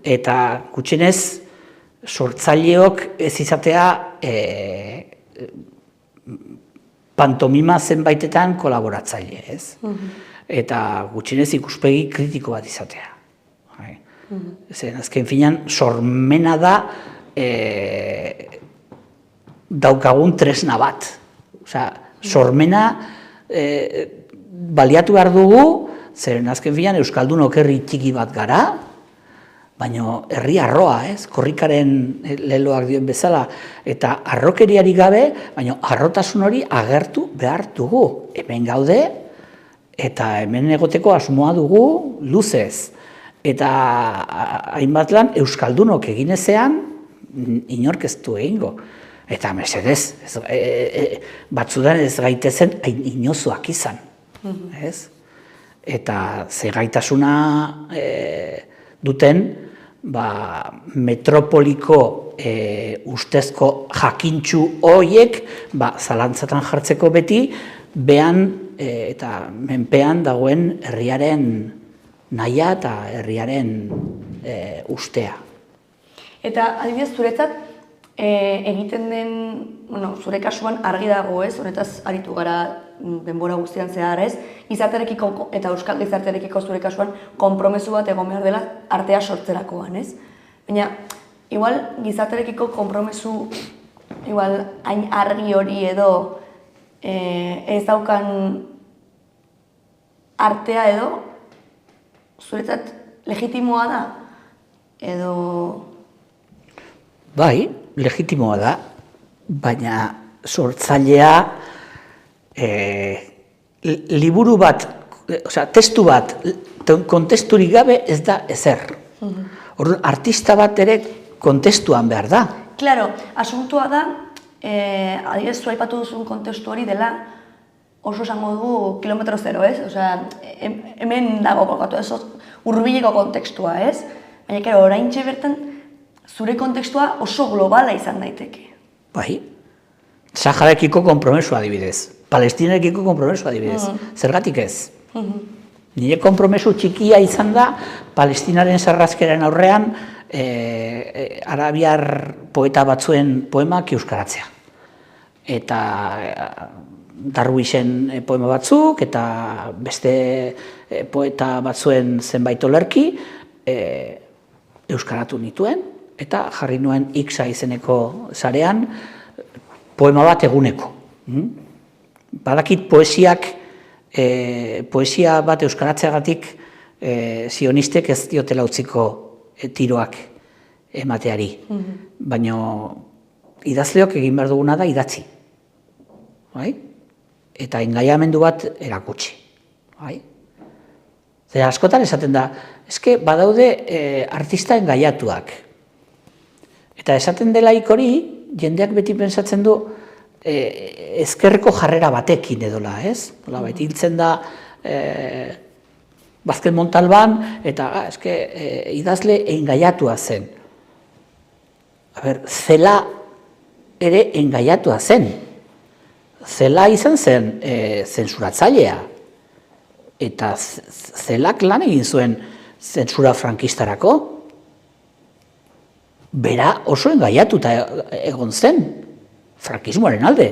Eta gutxienez, sortzaileok ez izatea pantomima zenbaitetan kolaboratzaile, ez? Eta gutxienez ikuspegi kritiko bat izatea. Zer, azken finean, sormena da daukagun tresna bat. Sormena baliatu behar dugu, zeren azken finean Euskaldunok herri txiki bat gara, baina herri arroa, korrikaren leloak dioen bezala, eta arrokeriari gabe, baina arrotasun hori agertu behar dugu. Hemen gaude, eta hemen egoteko asmoa dugu luzez. Eta hainbat lan Euskaldunok egin ezean, inork ez du egingo. Eta mesedez, batzudan ez gaitezen inozoak izan, ez? Eta ze gaitasuna duten, metropoliko ustezko jakintxu horiek zalantzatan jartzeko beti, behan eta menpean dagoen herriaren nahia eta herriaren ustea. Eta adibidez zuretzat egiten den, zure kasuan argi dago ez, honetaz aritu gara denbora guztian zehar ez, gizartearekiko eta euskal gizartearekiko zure kasuan konpromesu bat egon behar dela artea sortzerakoan ez. Baina, igual gizartearekiko konpromesu hain argi hori edo ez daukan artea edo zuretzat legitimoa da edo... Bai, legitimoa da, baina sortzailea liburu bat, testu bat, kontesturik gabe ez da ezer. Orduan, artista bat ere kontestuan behar da. Claro, asuntua da, adibidez zu aipatu duzun kontestu hori dela oso esango dugu kilometro zero, ez? Osea, hemen dago kokatu, ez hurbileko kontekstua, ez? Baina, kero, oraintxe bertan, zure kontekstua oso globala izan daiteke. Bai, Sahararekiko konpromesua adibidez, Palestinarekiko konpromesua adibidez, zergatik ez? Nire konpromesu txikia izan da, Palestinaren sarrazkeren aurrean, arabiar poeta batzuen poemak euskaratzea. Eta Darwisen poema batzuk, eta beste poeta batzuen zenbait olerki, euskaratu nituen, eta jarri nuen Ixa izeneko sarean poema bat eguneko. Badakit poesia bat euskaratzeagatik sionistek ez diotela utziko tiroak emateari. Baina idazleok egin behar duguna da idatzi. Eta engaiamendu bat erakutsi. Zer askotan esaten da, eske badaude artista engaiatuak. Eta esaten delaik hori, jendeak beti pensatzen du ezkerreko jarrera batekin edola, ez? Beti hiltzen da Bazken Montalban, eta idazle engaiatua zen. Zela ere engaiatua zen. Zela izan zen zensuratzailea. Eta Zelak lan egin zuen zentsura frankistarako. Bera oso engaiatuta egon zen, frankismoaren alde.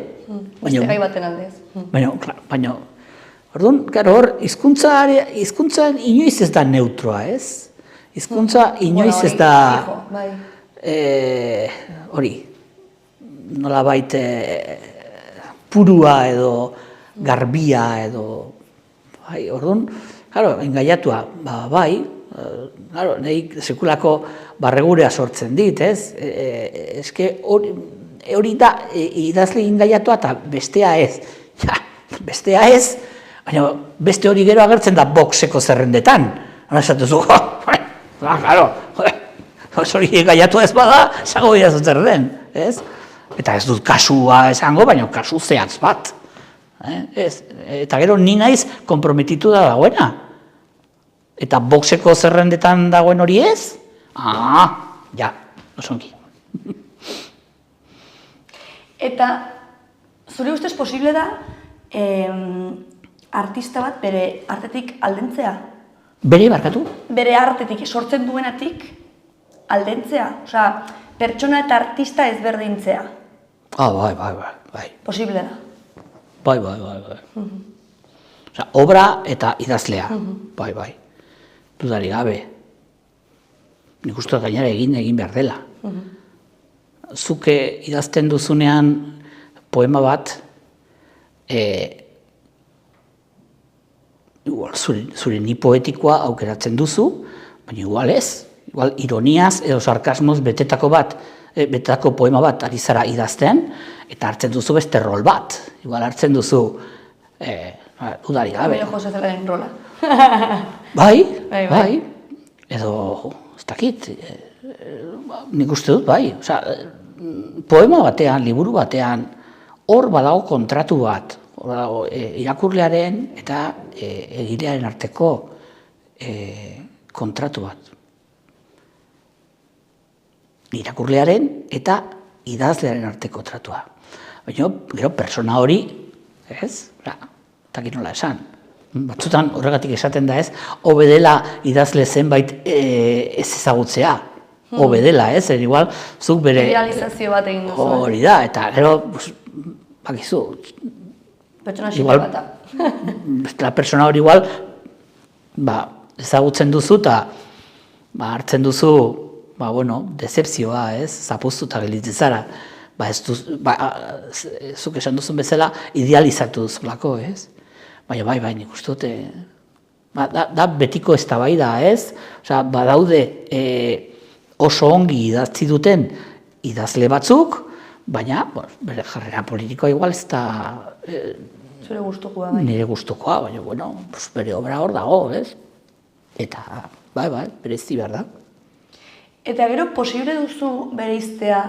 Beste gai baten aldez. Baina, orduan, hor, hizkuntza inoiz ez da neutroa, ez? Hizkuntza inoiz ez da... Hori, nolabait purua edo garbia edo... Orduan, engaiatua, bai, nahi sekulako barregurea sortzen dit, ez? Eske hori da idazle engaiatua eta bestea ez. Bestea ez, baina beste hori gero agertzen da boxeko zerrendetan. Hora esatu zu, hori engaiatua ez bada, zago bida zuzer den, ez? Eta ez dut kasua esango, baina kasu zehatz bat. Eta gero ni naiz konprometitu da dagoena. Eta boxeko zerrendetan dagoen hori ez? Ja, osongi. Eta zure ustez posible da artista bat bere artetik aldentzea? Bere barkatu? Bere artetik, sortzen duenatik aldentzea? Osea, pertsona eta artista ezberdintzea? Bai. Posible da? Bai. Osea, obra eta idazlea. Bai. Dudari gabe. Nik uste gainera egin behar dela. Zuke idazten duzunean poema bat, igual zure ni poetikoa aukeratzen duzu, baina igual ez. Igual ironiaz edo sarkasmoz betetako poema bat ari zara idazten, eta hartzen duzu beste rol bat. Igual hartzen duzu dudari gabe. Emilio Jose Zelaren rola. Bai. Edo, ez dakit, nik uste dut, bai, osea, poema batean, liburu batean, hor badago kontratu bat, hor dago irakurlearen eta egilearen arteko kontratu bat. Irakurlearen eta idazlearen arteko tratua. Baina, gero, persona hori, ez? Eta nola esan. Batzutan horregatik esaten da ez, hobe dela idazle zenbait ez ezagutzea. Hobe dela, ez? Igual, zuk bere... Idealizazio bat egin duzu. Hori da, eta gero, bakizu... Pertsona xike bata. La persona hori igual, ezagutzen duzu eta hartzen duzu, decepzioa, ez? Zapuztuta gelditzen zara. Zuk esan duzun bezala, idealizatu duzulako, ez? Baina bai, nik uste dute, da betiko eztabaida, ez? Osea, badaude oso ongi idatzi duten idazle batzuk, baina bere jarrera politikoa igual ez da... Zure gustukoa, bai. Nire gustukoa, baina, bere obra hor dago, ez? Eta, bai, berezi behar da. Eta gero, posible duzu bereiztea?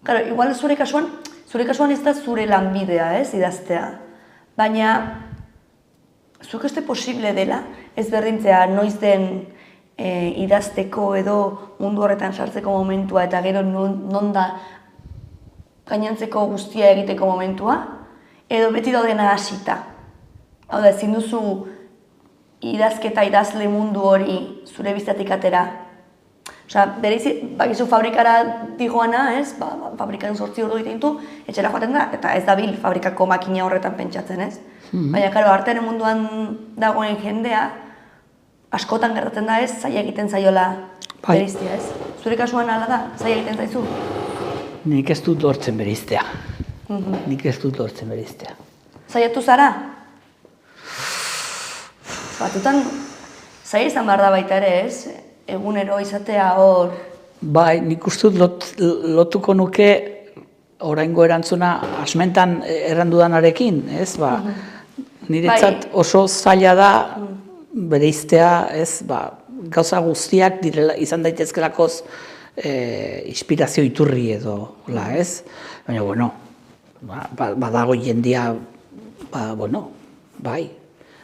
Claro, igual zure kasuan ez da zure lanbidea, ez, idaztea. Baina, zuk este posible dela, ez berdintzea noiz den idazteko edo mundu horretan sartzeko momentua eta gero non da gainantzeko guztia egiteko momentua, edo beti daudena hasita. Hau da, ezin duzu idazketa idazle mundu hori zure biztatik atera. Osea, bereizi, bakizu fabrikara dijoana, ez? Fabrikaren 8 ordu egiten ditu, etxera joaten da, eta ez dabil fabrikako makina horretan pentsatzen, ez? Baina, karo, artearen munduan dagoen jendea, askotan gertatzen da, ez? Zaila egiten zaiola bereiztea, ez? Zure kasuan hala da, zaila egiten zaizu? Nik ez dut lortzen bereiztea. Zaiatu zara? Batutan, zaila izan behar da baita ere, ez? Egunero izatea hor... Bai, nik uste dut lotuko nuke oraingo erantzuna asmentan errandudanarekin, ez? Niretzat oso zaila da bereiztea, ez? Gauza guztiak izan daitezkelakoz inspirazio iturri edo, ez? Baina, badago jendia, bai,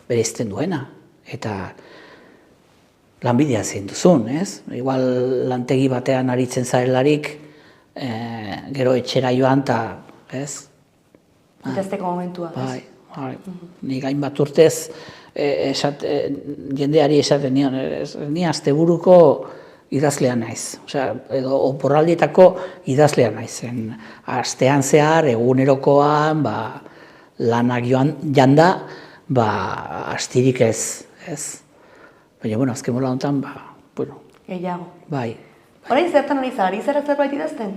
bereizten duena. Eta lanbidea zein duzun, ez? Igual lantegi batean aritzen zarelarik, gero etxera joan eta, ez? Idazteko momentua, ez? Bai. Nik hainbat urtez jendeari esaten nion, ni asteburuko idazlea naiz. Osea, edo oporraldietako idazlea naiz. Astean zehar, egunerokoan, lanak janda, astirik ez. Baina, azken mola honetan, Gehiago. Bai. Horain zertan hori zara, zara zerbait idazten?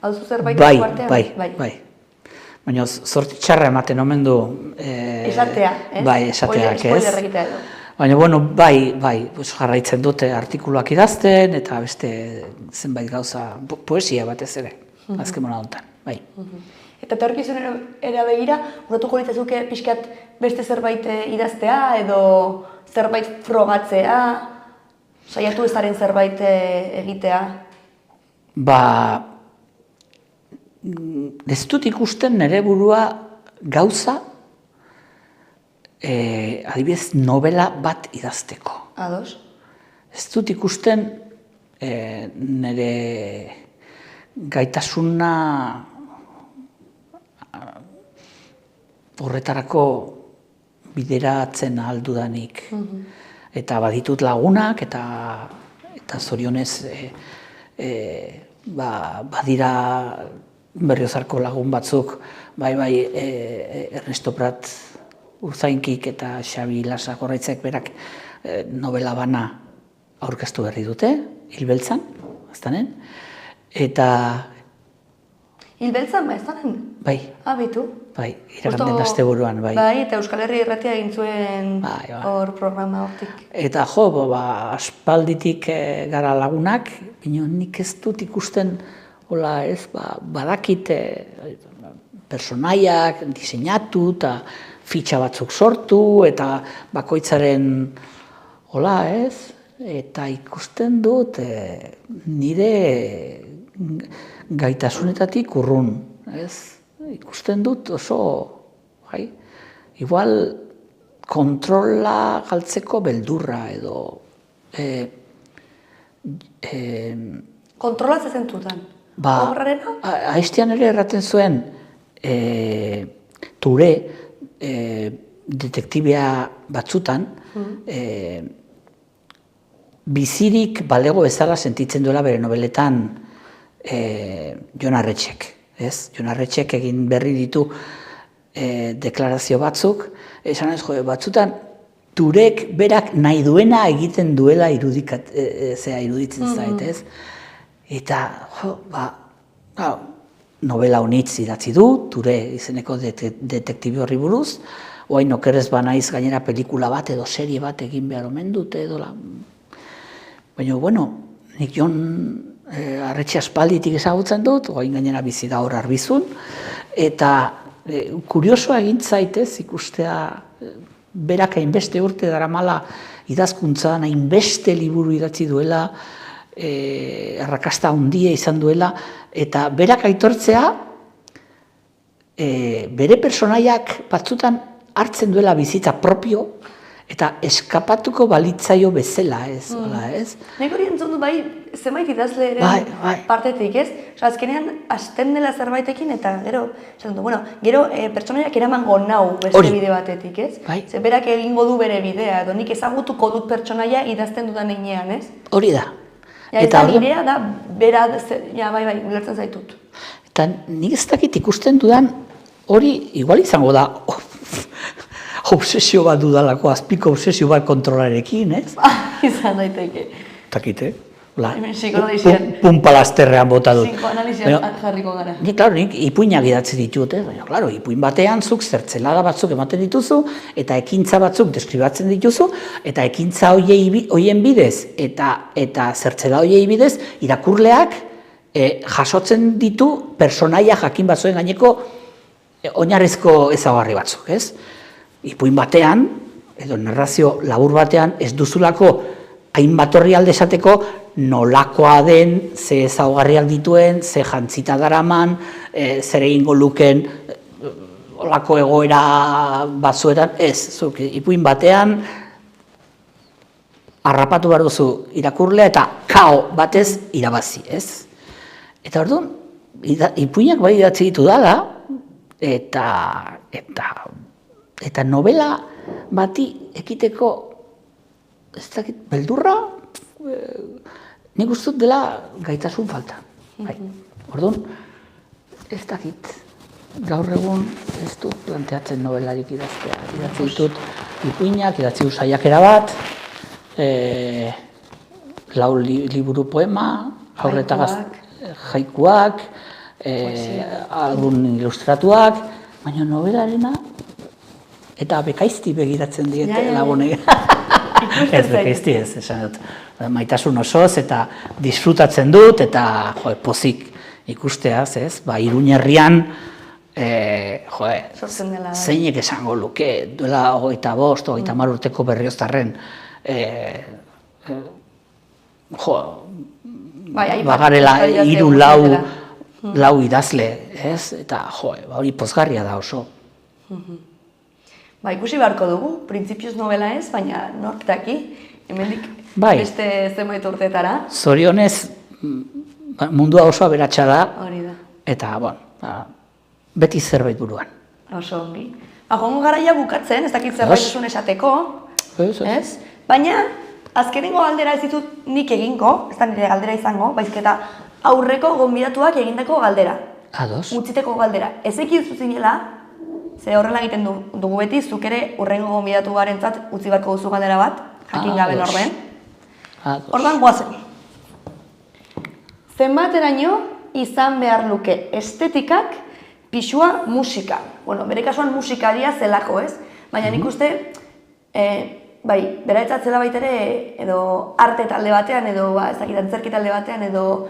Hauzu zerbait Bai. Baina, zorti txarra ematen omen du... Esatea, ez? Bai, esateak, ez? Spoiler egitea edo. Baina, bai, jarraitzen dute artikuluak idazten, eta beste zenbait gauza, poesia batez ere, azken mola honetan, bai. Eta etorkizunera begira, uratuko litzazuke pixkat beste zerbait idaztea edo zerbait frogatzea, saiatu ezaren zerbait egitea? Ez dut ikusten nire burua gauza, adibidez, novela bat idazteko. Ados? Ez dut ikusten nire gaitasuna horretarako bideratzen aldudanik. Eta baditut lagunak, eta zorionez badira Berriozarko lagun batzuk, bai, Ernesto Prat Urzainkik eta Xabi Lasak Horraitzek berak novela bana aurkeztu berri dute, Hilbeltzan, aztanen, eta... Hilbeltzan, aztanen? Bai. Bitu? Bai, iraganden asteburuan, bai. Bai, eta Euskal Herri Irratia egin zuen hor programa hortik. Eta aspalditik gara lagunak, baina nik ez dut ikusten, hola ez, badakit personaiak diseinatu eta fitxa batzuk sortu, eta bakoitzaren, hola ez, eta ikusten dut nire gaitasunetatik urrun, ez? Ikusten dut oso, igual kontrola galtzeko beldurra edo Kontrola zezentutan? Obrarena? Aiztian ere erraten zuen Ture detektibia batzutan bizirik balego bezala sentitzen duela bere nobeletan Jon Arretxek. Jon Arretxek egin berri ditu deklarazio batzuk, esan ez batzutan Turek berak nahi duena egiten duela iruditzen zait, ez? Eta, novela honitz idatzi du, Ture izeneko detektibi horri buruz, oain okerez banaiz gainera pelikula bat edo serie bat egin behar omen dute edo la. Baina, bueno, nik Jon Arretxe aspalditik ezagutzen dut, oain gainera bizi da hor Arbizun, eta kuriosoa egin zaitez ikustea berak hainbeste urte daramala idazkuntzan, hainbeste liburu idatzi duela, arrakasta handia izan duela, eta berak aitortzea bere personaiak batzutan hartzen duela bizitza propio, eta eskapatuko balitzaio bezala, ez? Nik hori entzun dut zenbait idazle ere partetik, ez? Azkenean, hasten dela zerbaitekin, eta gero, pertsonaiak eramango nau beste bide batetik, ez? Ze berak egingo du bere bidea, edo nik ezagutuko dut pertsonaia idazten dudan heinean, ez? Hori da. Ez da nirea da, bera, ulertzen zaitut. Eta nik ez dakit ikusten dudan, hori igual izango da, obsesio bat dudalako, azpiko obsesio bat kontrolarekin, ez? Izan daiteke. Takite, Pumpa-lasterrean bota dut. Psikoanalizian jarriko gara. Nik ipuinak idatzi ditut, baina, ipuin batean zuk zertzelada batzuk ematen dituzu, eta ekintza batzuk deskribatzen dituzu, eta ekintza hoien bidez, eta zertzela hoiei bidez, irakurleak jasotzen ditu personaia jakin batzuen gaineko oinarrizko ezaugarri batzuk, ez? Ipuin batean, edo narrazio labur batean, ez duzulako hainbat horri alde esateko nolakoa den, ze ezaugarriak dituen, ze jantzita daraman, zer egingo luken olako egoera batzuetan, ez, zuk ipuin batean harrapatu behar duzu irakurlea eta kao batez irabazi, ez? Eta orduan, ipuinak bai idatzi ditu dala, eta novela bati ekiteko, ez dakit, beldurra, nik uste dut dela gaitasun falta. Orduan, ez dakit, gaur egun ez dut planteatzen novelarik idaztea. Idatzi ditut ipuinak, idatzi du saiakera bat, 4 liburu poema, haurretagaz jaikuak, album ilustratuak, baina novelarena, eta bekaizti begiratzen diete lagunei. Ez bekaizti ez, esan dut. Maitasun osoz eta disfrutatzen dut, eta pozik ikusteaz, ez? Iruñerrian, zeinek esango luke, duela 25, 30 urteko Berrioztarren, bagarela 3-4 idazle, ez? Eta hori pozgarria da oso. Ikusi beharko dugu, printzipioz novela ez, baina nork daki, hemendik beste zenbait urteetara. Zorionez, mundua oso aberatsa da, eta, beti zerbait buruan. Oso ongi. Joango garaia bukatzen, ez dakit zerbaitesun esateko, ez? Baina, azkenengo galdera ez ditut nik egingo, ez da nire galdera izango, baizik eta aurreko gonbidatuak egindako galdera. Ados. Utziteko galdera. Ez ekizu zinela, ze horrela egiten dugu beti, zuk ere urrengo gonbidatu garentzat utzi beharko duzu galdera bat, jakin gabe norden. Ordan goazen. Zenbateraino izan behar luke estetikak pisua musika. Bere kasuan musikaria zelako, ez? Baina nik uste, bera etzatzela baitere, edo arte talde batean, edo antzerki talde batean, edo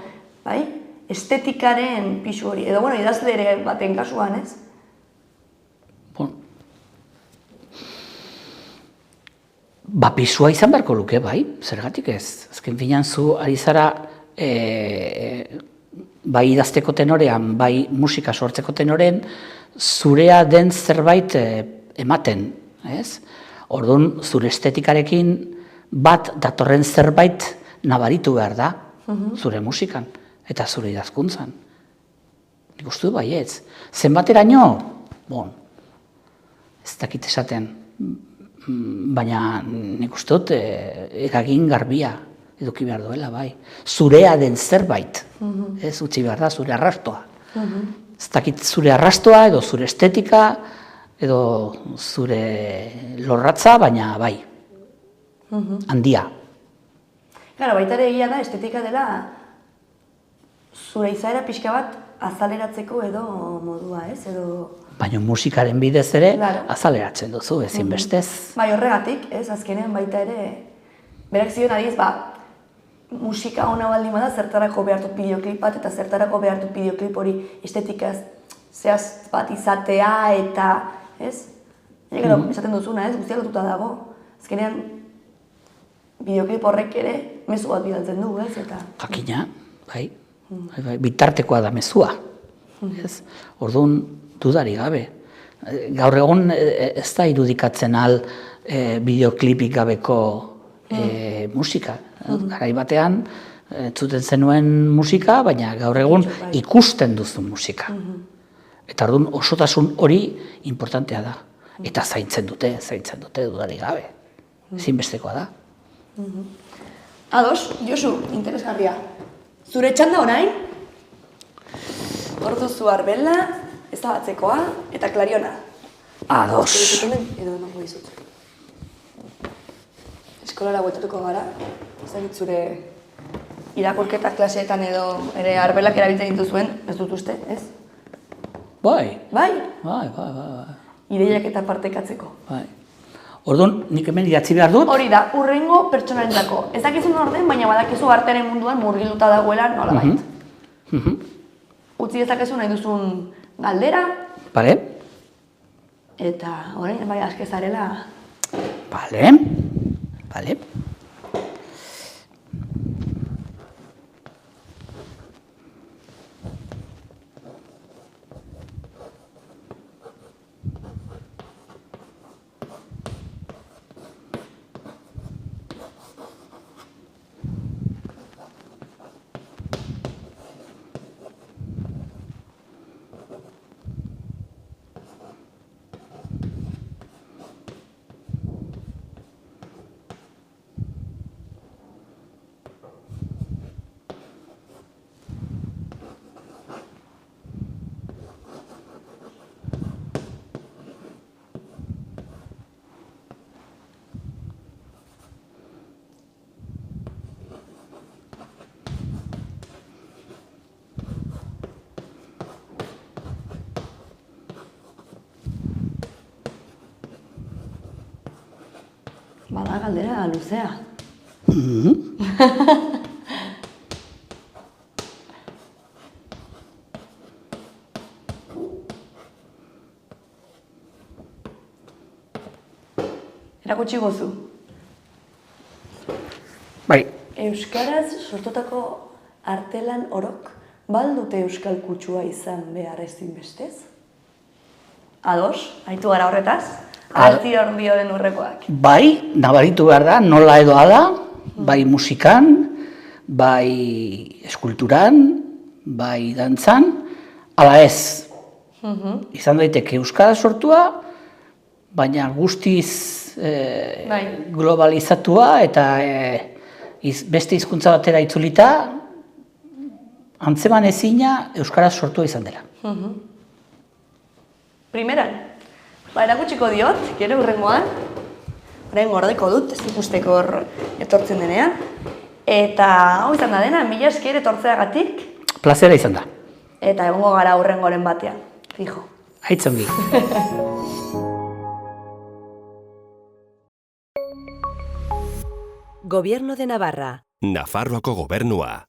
estetikaren pisu hori. Edo, idazle ere baten kasuan, ez? pisua izan beharko luke, bai, zergatik ez. Azken finean zu ari zara bai idazteko tenorean, bai musika sortzeko tenoren, zurea den zerbait ematen, ez? Orduan, zure estetikarekin bat datorren zerbait nabaritu behar da, zure musikan, eta zure idazkuntzan. Nik uste du baietz. Zenbateraino? Bon, ez dakit esaten, baina nik uste dut eragin garbia eduki behar duela, bai. Zurea den zerbait, ez utzi behar da, zure arrastoa. Ez dakit zure arrastoa, edo zure estetika, edo zure lorratza, baina bai, handia. Claro, baita ere egia da, estetika dela zure izaera pixka bat azaleratzeko edo modua, ez? Baina musikaren bidez ere Claro. azaleratzen duzu, ezinbestez. Bai, horregatik, ez? Azkenean baita ere, berak zion adiz, musika ona baldin bada zertarako behar dut bideoklip bat, eta zertarako behar dut bideoklip hori estetikaz zehaz bat izatea, eta, ez? Gero, esaten duzuna, ez? Guztiak lotuta dago. Azkenean, bideoklip horrek ere mezu bat bidaltzen du, ez? Eta... Jakina, bai, bitartekoa da mezua. Ez? Orduan, dudari gabe. Gaur egun ez da irudikatzen al bideoklipik gabeko musika. Garai batean, entzuten zenuen musika, baina gaur egun ikusten duzu musika. Eta orduan osotasun hori importantea da. Eta zaintzen dute dudari gabe. Ezinbestekoa da. Ados, Josu, interesgarria. Zure txanda orain, hor duzu Arbela, Ezabatzekoa eta Klariona. Ados. Edo emango dizut. Eskolara bueltatuko gara, ezagit zure irakurketa klaseetan edo ere Arbelak erabiltzen dituzuen, ez dut uste, ez? Bai. Bai? Bai. Ideiak eta partekatzeko. Bai. Orduan, nik hemen idatzi behar dut? Hori da, hurrengo pertsonarentzako. Ez dakizun orden, baina badakizu artearen munduan murgilduta dagoela nolabait. Utzi dezakezu nahi duzun galdera. Bale. Eta orain, bai, aske zarela. Bale. Bada galdera luzea. Erakutsi gozu. Bai. Euskaraz sortutako artelan orok, baldute euskal kutsua izan behar ezinbestez? Ados, haitu gara horretaz? Arti ordioren urrekoak. Bai, nabaritu behar da, nola edo hala, bai musikan, bai eskulturan, bai dantzan, ala ez. Izan daiteke euskara sortua, baina guztiz globalizatua eta beste hizkuntza batera itzulita, antzeman ezina euskara sortua izan dela. Primeran, erakutsiko diot, gero hurrengoan, orain gordeko dut, ez ikusteko hor etortzen denean. Eta hau izan da dena, mila esker etortzeagatik. Plazera izan da. Eta egongo gara hurrengoren batean, fijo. Aitzongi. Gobierno de Navarra. Nafarroako gobernua.